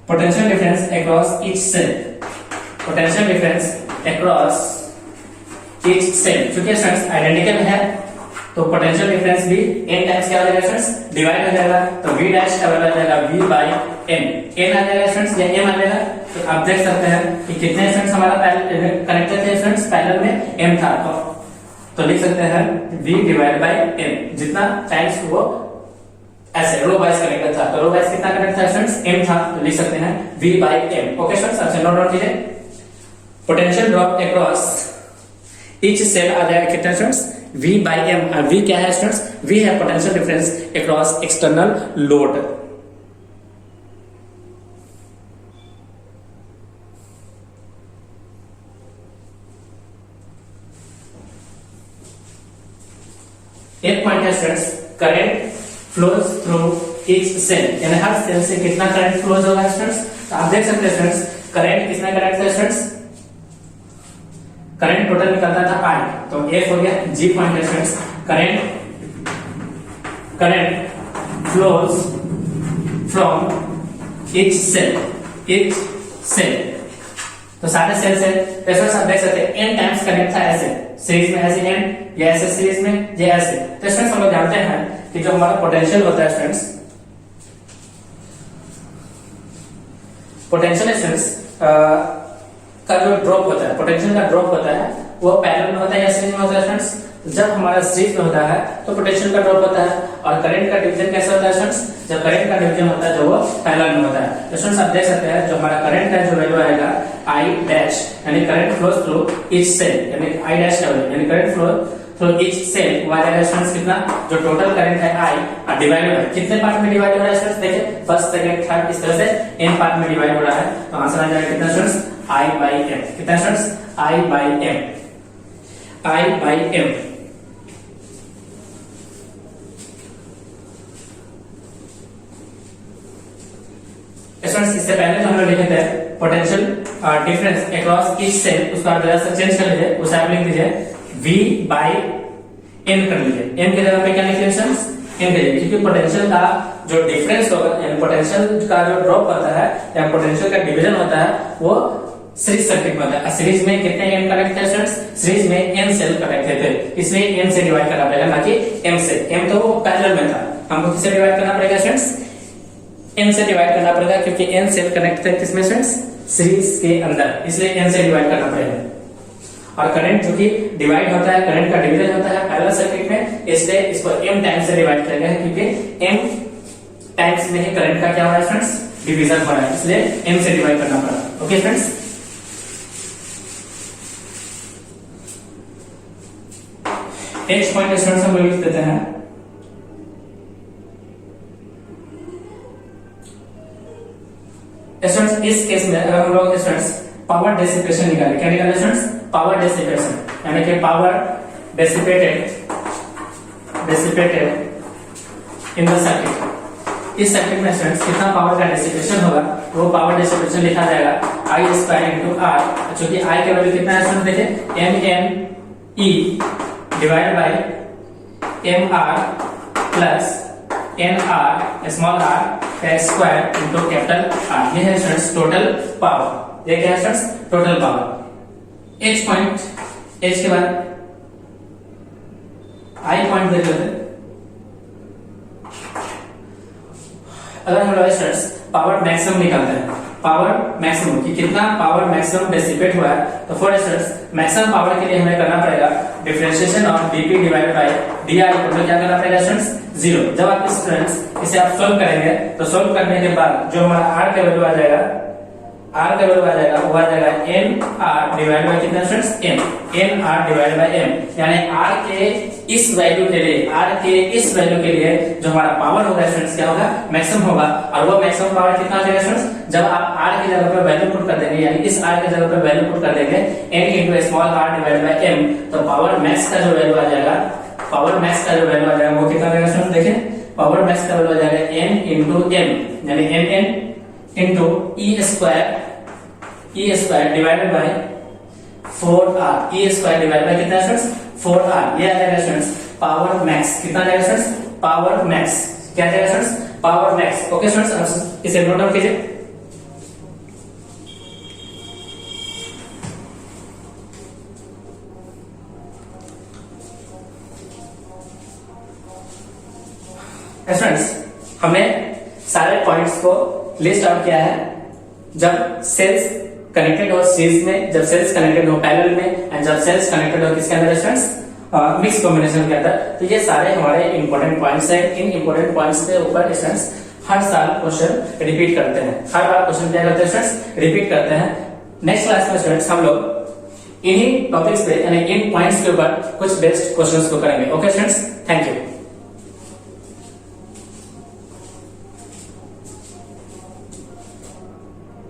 potential difference across each cell, potential difference across each cell, क्योंकि स्टूडेंट्स आइडेंटिकल है तो पोटेंशियल डिफरेंस भी n टाइम्स क्या हो जाएगा स्टूडेंट्स डिवाइड हो जाएगा, तो v डैश का वैल्यू आ जाएगा v बाय n, n आ जाएगा स्टूडेंट्स या m आ जाएगा। तो आप देख सकते हैं कि कितने स्टूडेंट्स हमारा कनेक्टेड थे स्टूडेंट्स पैरेलल में m था, तो लिख सकते हैं v डिवाइड बाय n, जितना टाइम्स वो ऐसे रो वाइज कनेक्टेड था, तो रो वाइज कितना कनेक्ट था स्टूडेंट्स m था, तो लिख सकते हैं v by m। Okay students अच्छा नोट डाउन कीजिए, potential drop across each cell आ जाएगा कितना स्टूडेंट्स V by M, और V क्या है स्टूडेंट्स, V है potential difference across external load. एक पॉइंट है students current flows through each cell, यानी हर सेल से कितना करंट फ्लोज होगा स्टूडेंट्स, तो आप देख सकते हैं स्टूडेंट्स करंट कितना करंट था स्टूडेंट्स, करंट टोटल निकलता था I, तो F हो गया, G पॉइंट है students current flows from each cell तो सारे सेल्स है, तो स्टूडेंट्स आप देख सकते हैं n टाइम्स कनेक्ट था ऐसे सीरीज में, ऐसे n या ऐसे सीरीज में ये ऐसे। तो स्टूडेंट्स हम लोग जानते हैं कि जो हमारा पोटेंशियल होता है स्टूडेंट्स, पोटेंशियल स्टूडेंट्स का जो ड्रॉप होता है, पोटेंशियल का ड्रॉप होता है वो पैरेलल में होता है या सीरीज में होता है स्टूडेंट्स। जब हमारा सीरीज में होता है तो पोटेंशियल का ड्रॉप होता है, और करंट का डिवीजन कैसे होता है स्टूडेंट्स, जब करंट का डिवीजन होता है जो वो पैरेलल में होता है। तो स्टूडेंट्स आप देख सकते हैं जो हमारा करंट का जो वैल्यू आएगा I डैश, यानी current flows through each cell, यानी I डैश का वैल्यू यानी current flow through each cell वो आ जाएगा स्टूडेंट्स कितना, जो टोटल करंट है I डिवाइडेड बाय कितने पार्ट में डिवाइड हो रहा है स्टूडेंट्स, देखिए फर्स्ट सेकंड थर्ड इस तरह से n पार्ट में डिवाइड हो रहा है। तो आंसर आ जाएगा कितना स्टूडेंट्स, I बाई m। कितना students, I by m, I by m। Students इससे पहले जो हम लोग लिखे थे potential difference across each cell, उसका आप जरा सा चेंज कर लीजिए, उसे आप लिख दीजिए V बाई n कर लीजिए। n की जगह पे क्या लिखिए स्टूडेंट्स, n के लिए, क्योंकि पोटेंशियल का जो डिफरेंस होगा यानी पोटेंशियल का जो ड्रॉप होता है या पोटेंशियल का डिवीजन होता है वो सीरीज सर्किट में होता है। सीरीज में कितने n कनेक्ट थे स्टूडेंट्स, सीरीज में n सेल कनेक्ट थे, इसलिए n से डिवाइड करना पड़ेगा ना कि m से। m तो वो पैरेलल में था, हमको किससे डिवाइड करना पड़ेगा स्टूडेंट्स, n से डिवाइड करना पड़ेगा, क्योंकि n सेल कनेक्ट थे किसमें स्टूडेंट्स, सीरीज के अंदर, इसलिए n से डिवाइड करना पड़ेगा। और करंट जो कि डिवाइड होता है, करंट का डिवीजन होता है पैरेलल सर्किट में, इसलिए इसको m टाइम्स से डिवाइड किया गया है, क्योंकि m टाइम्स में ही करंट का क्या हो रहा है स्टूडेंट्स, डिवीजन हो रहा है, इसलिए m से डिवाइड करना पड़ा। Okay friends, next point students हम लोग लिख देते हैं, स्टूडेंट्स इस केस में अगर हम लोग स्टूडेंट्स पावर डेसिपेशन निकाले, क्या निकाले स्टूडेंट्स, पावर डेसिपेशन, यानी कि power dissipated in the circuit. इस सर्किट में स्टूडेंट्स कितना पावर का डेसिपेशन होगा, वो पावर डेसिपेशन लिखा जाएगा I स्क्वायर इंटू R, क्योंकि I के वैल्यू कितना है स्टूडेंट, देखिए MNE divide by MR plus NR small r का स्क्वायर इंटू कैपिटल R, ये है स्टूडेंट्स टोटल पावर। ये क्या है students, total power. H point, H के बाद I पॉइंट देख लेते हैं। अगर हम लोग स्टूडेंट्स पावर मैक्सिमम निकालते हैं, पावर मैक्सिमम कि कितना पावर मैक्सिमम डिसिपेट हुआ है, तो फॉर स्टूडेंट्स मैक्सिमम पावर के लिए हमें करना पड़ेगा differentiation of dp divided by dr equal to क्या करना पड़ेगा स्टूडेंट्स, 0। जब आप स्टूडेंट्स इसे आप सॉल्व करेंगे तो सॉल्व करने के बाद जो हमारा r का वैल्यू आ जाएगा, r का वैल्यू आ जाएगा वो आ जाएगा nr डिवाइडेड बाय कितना students, m, nr divided by m, यानी r के इस वैल्यू के लिए, r के इस वैल्यू के लिए जो हमारा पावर होगा स्टूडेंट्स क्या होगा, मैक्सिमम होगा। और वो मैक्सिमम पावर कितना आ जाएगा स्टूडेंट्स, जब आप r की जगह पर वैल्यू पुट कर देंगे, यानी इस r की जगह पर वैल्यू पुट कर देंगे n into small r divided by m, तो पावर मैक्स का जो वैल्यू आ जाएगा, पावर मैक्स का जो वैल्यू आ जाएगा वो कितना आ जाएगा स्टूडेंट्स, देखिए पावर मैक्स का वैल्यू आ जाएगा n इनटू m, यानी mn into e square divided by 4r, e square divided by कितना स्टूडेंट्स, 4r, ये आ जाएगा स्टूडेंट्स पावर मैक्स। कितना आ जाएगा स्टूडेंट्स, पावर मैक्स, क्या आ जाएगा students, power max. Okay students, इसे नोट डाउन कीजिए। स्टूडेंट्स हमने सारे पॉइंट्स को लिस्ट आउट किया है, जब सेल्स कनेक्टेड हो सीरीज में, जब सेल्स कनेक्टेड हो पैरेलल में, एंड जब सेल्स कनेक्टेड हो किसके अंदर स्टूडेंट्स, मिक्स कॉम्बिनेशन के अंदर। तो ये सारे हमारे इंपॉर्टेंट पॉइंट्स हैं। इन इंपॉर्टेंट पॉइंट्स के ऊपर स्टूडेंट्स हर साल क्वेश्चन रिपीट करते हैं, हर बार क्वेश्चन क्या करते हैं स्टूडेंट्स, रिपीट करते हैं। नेक्स्ट क्लास में स्टूडेंट्स हम लोग इन्हीं टॉपिक्स पे यानी इन पॉइंट्स के ऊपर कुछ बेस्ट क्वेश्चंस को करेंगे। Okay students, thank you.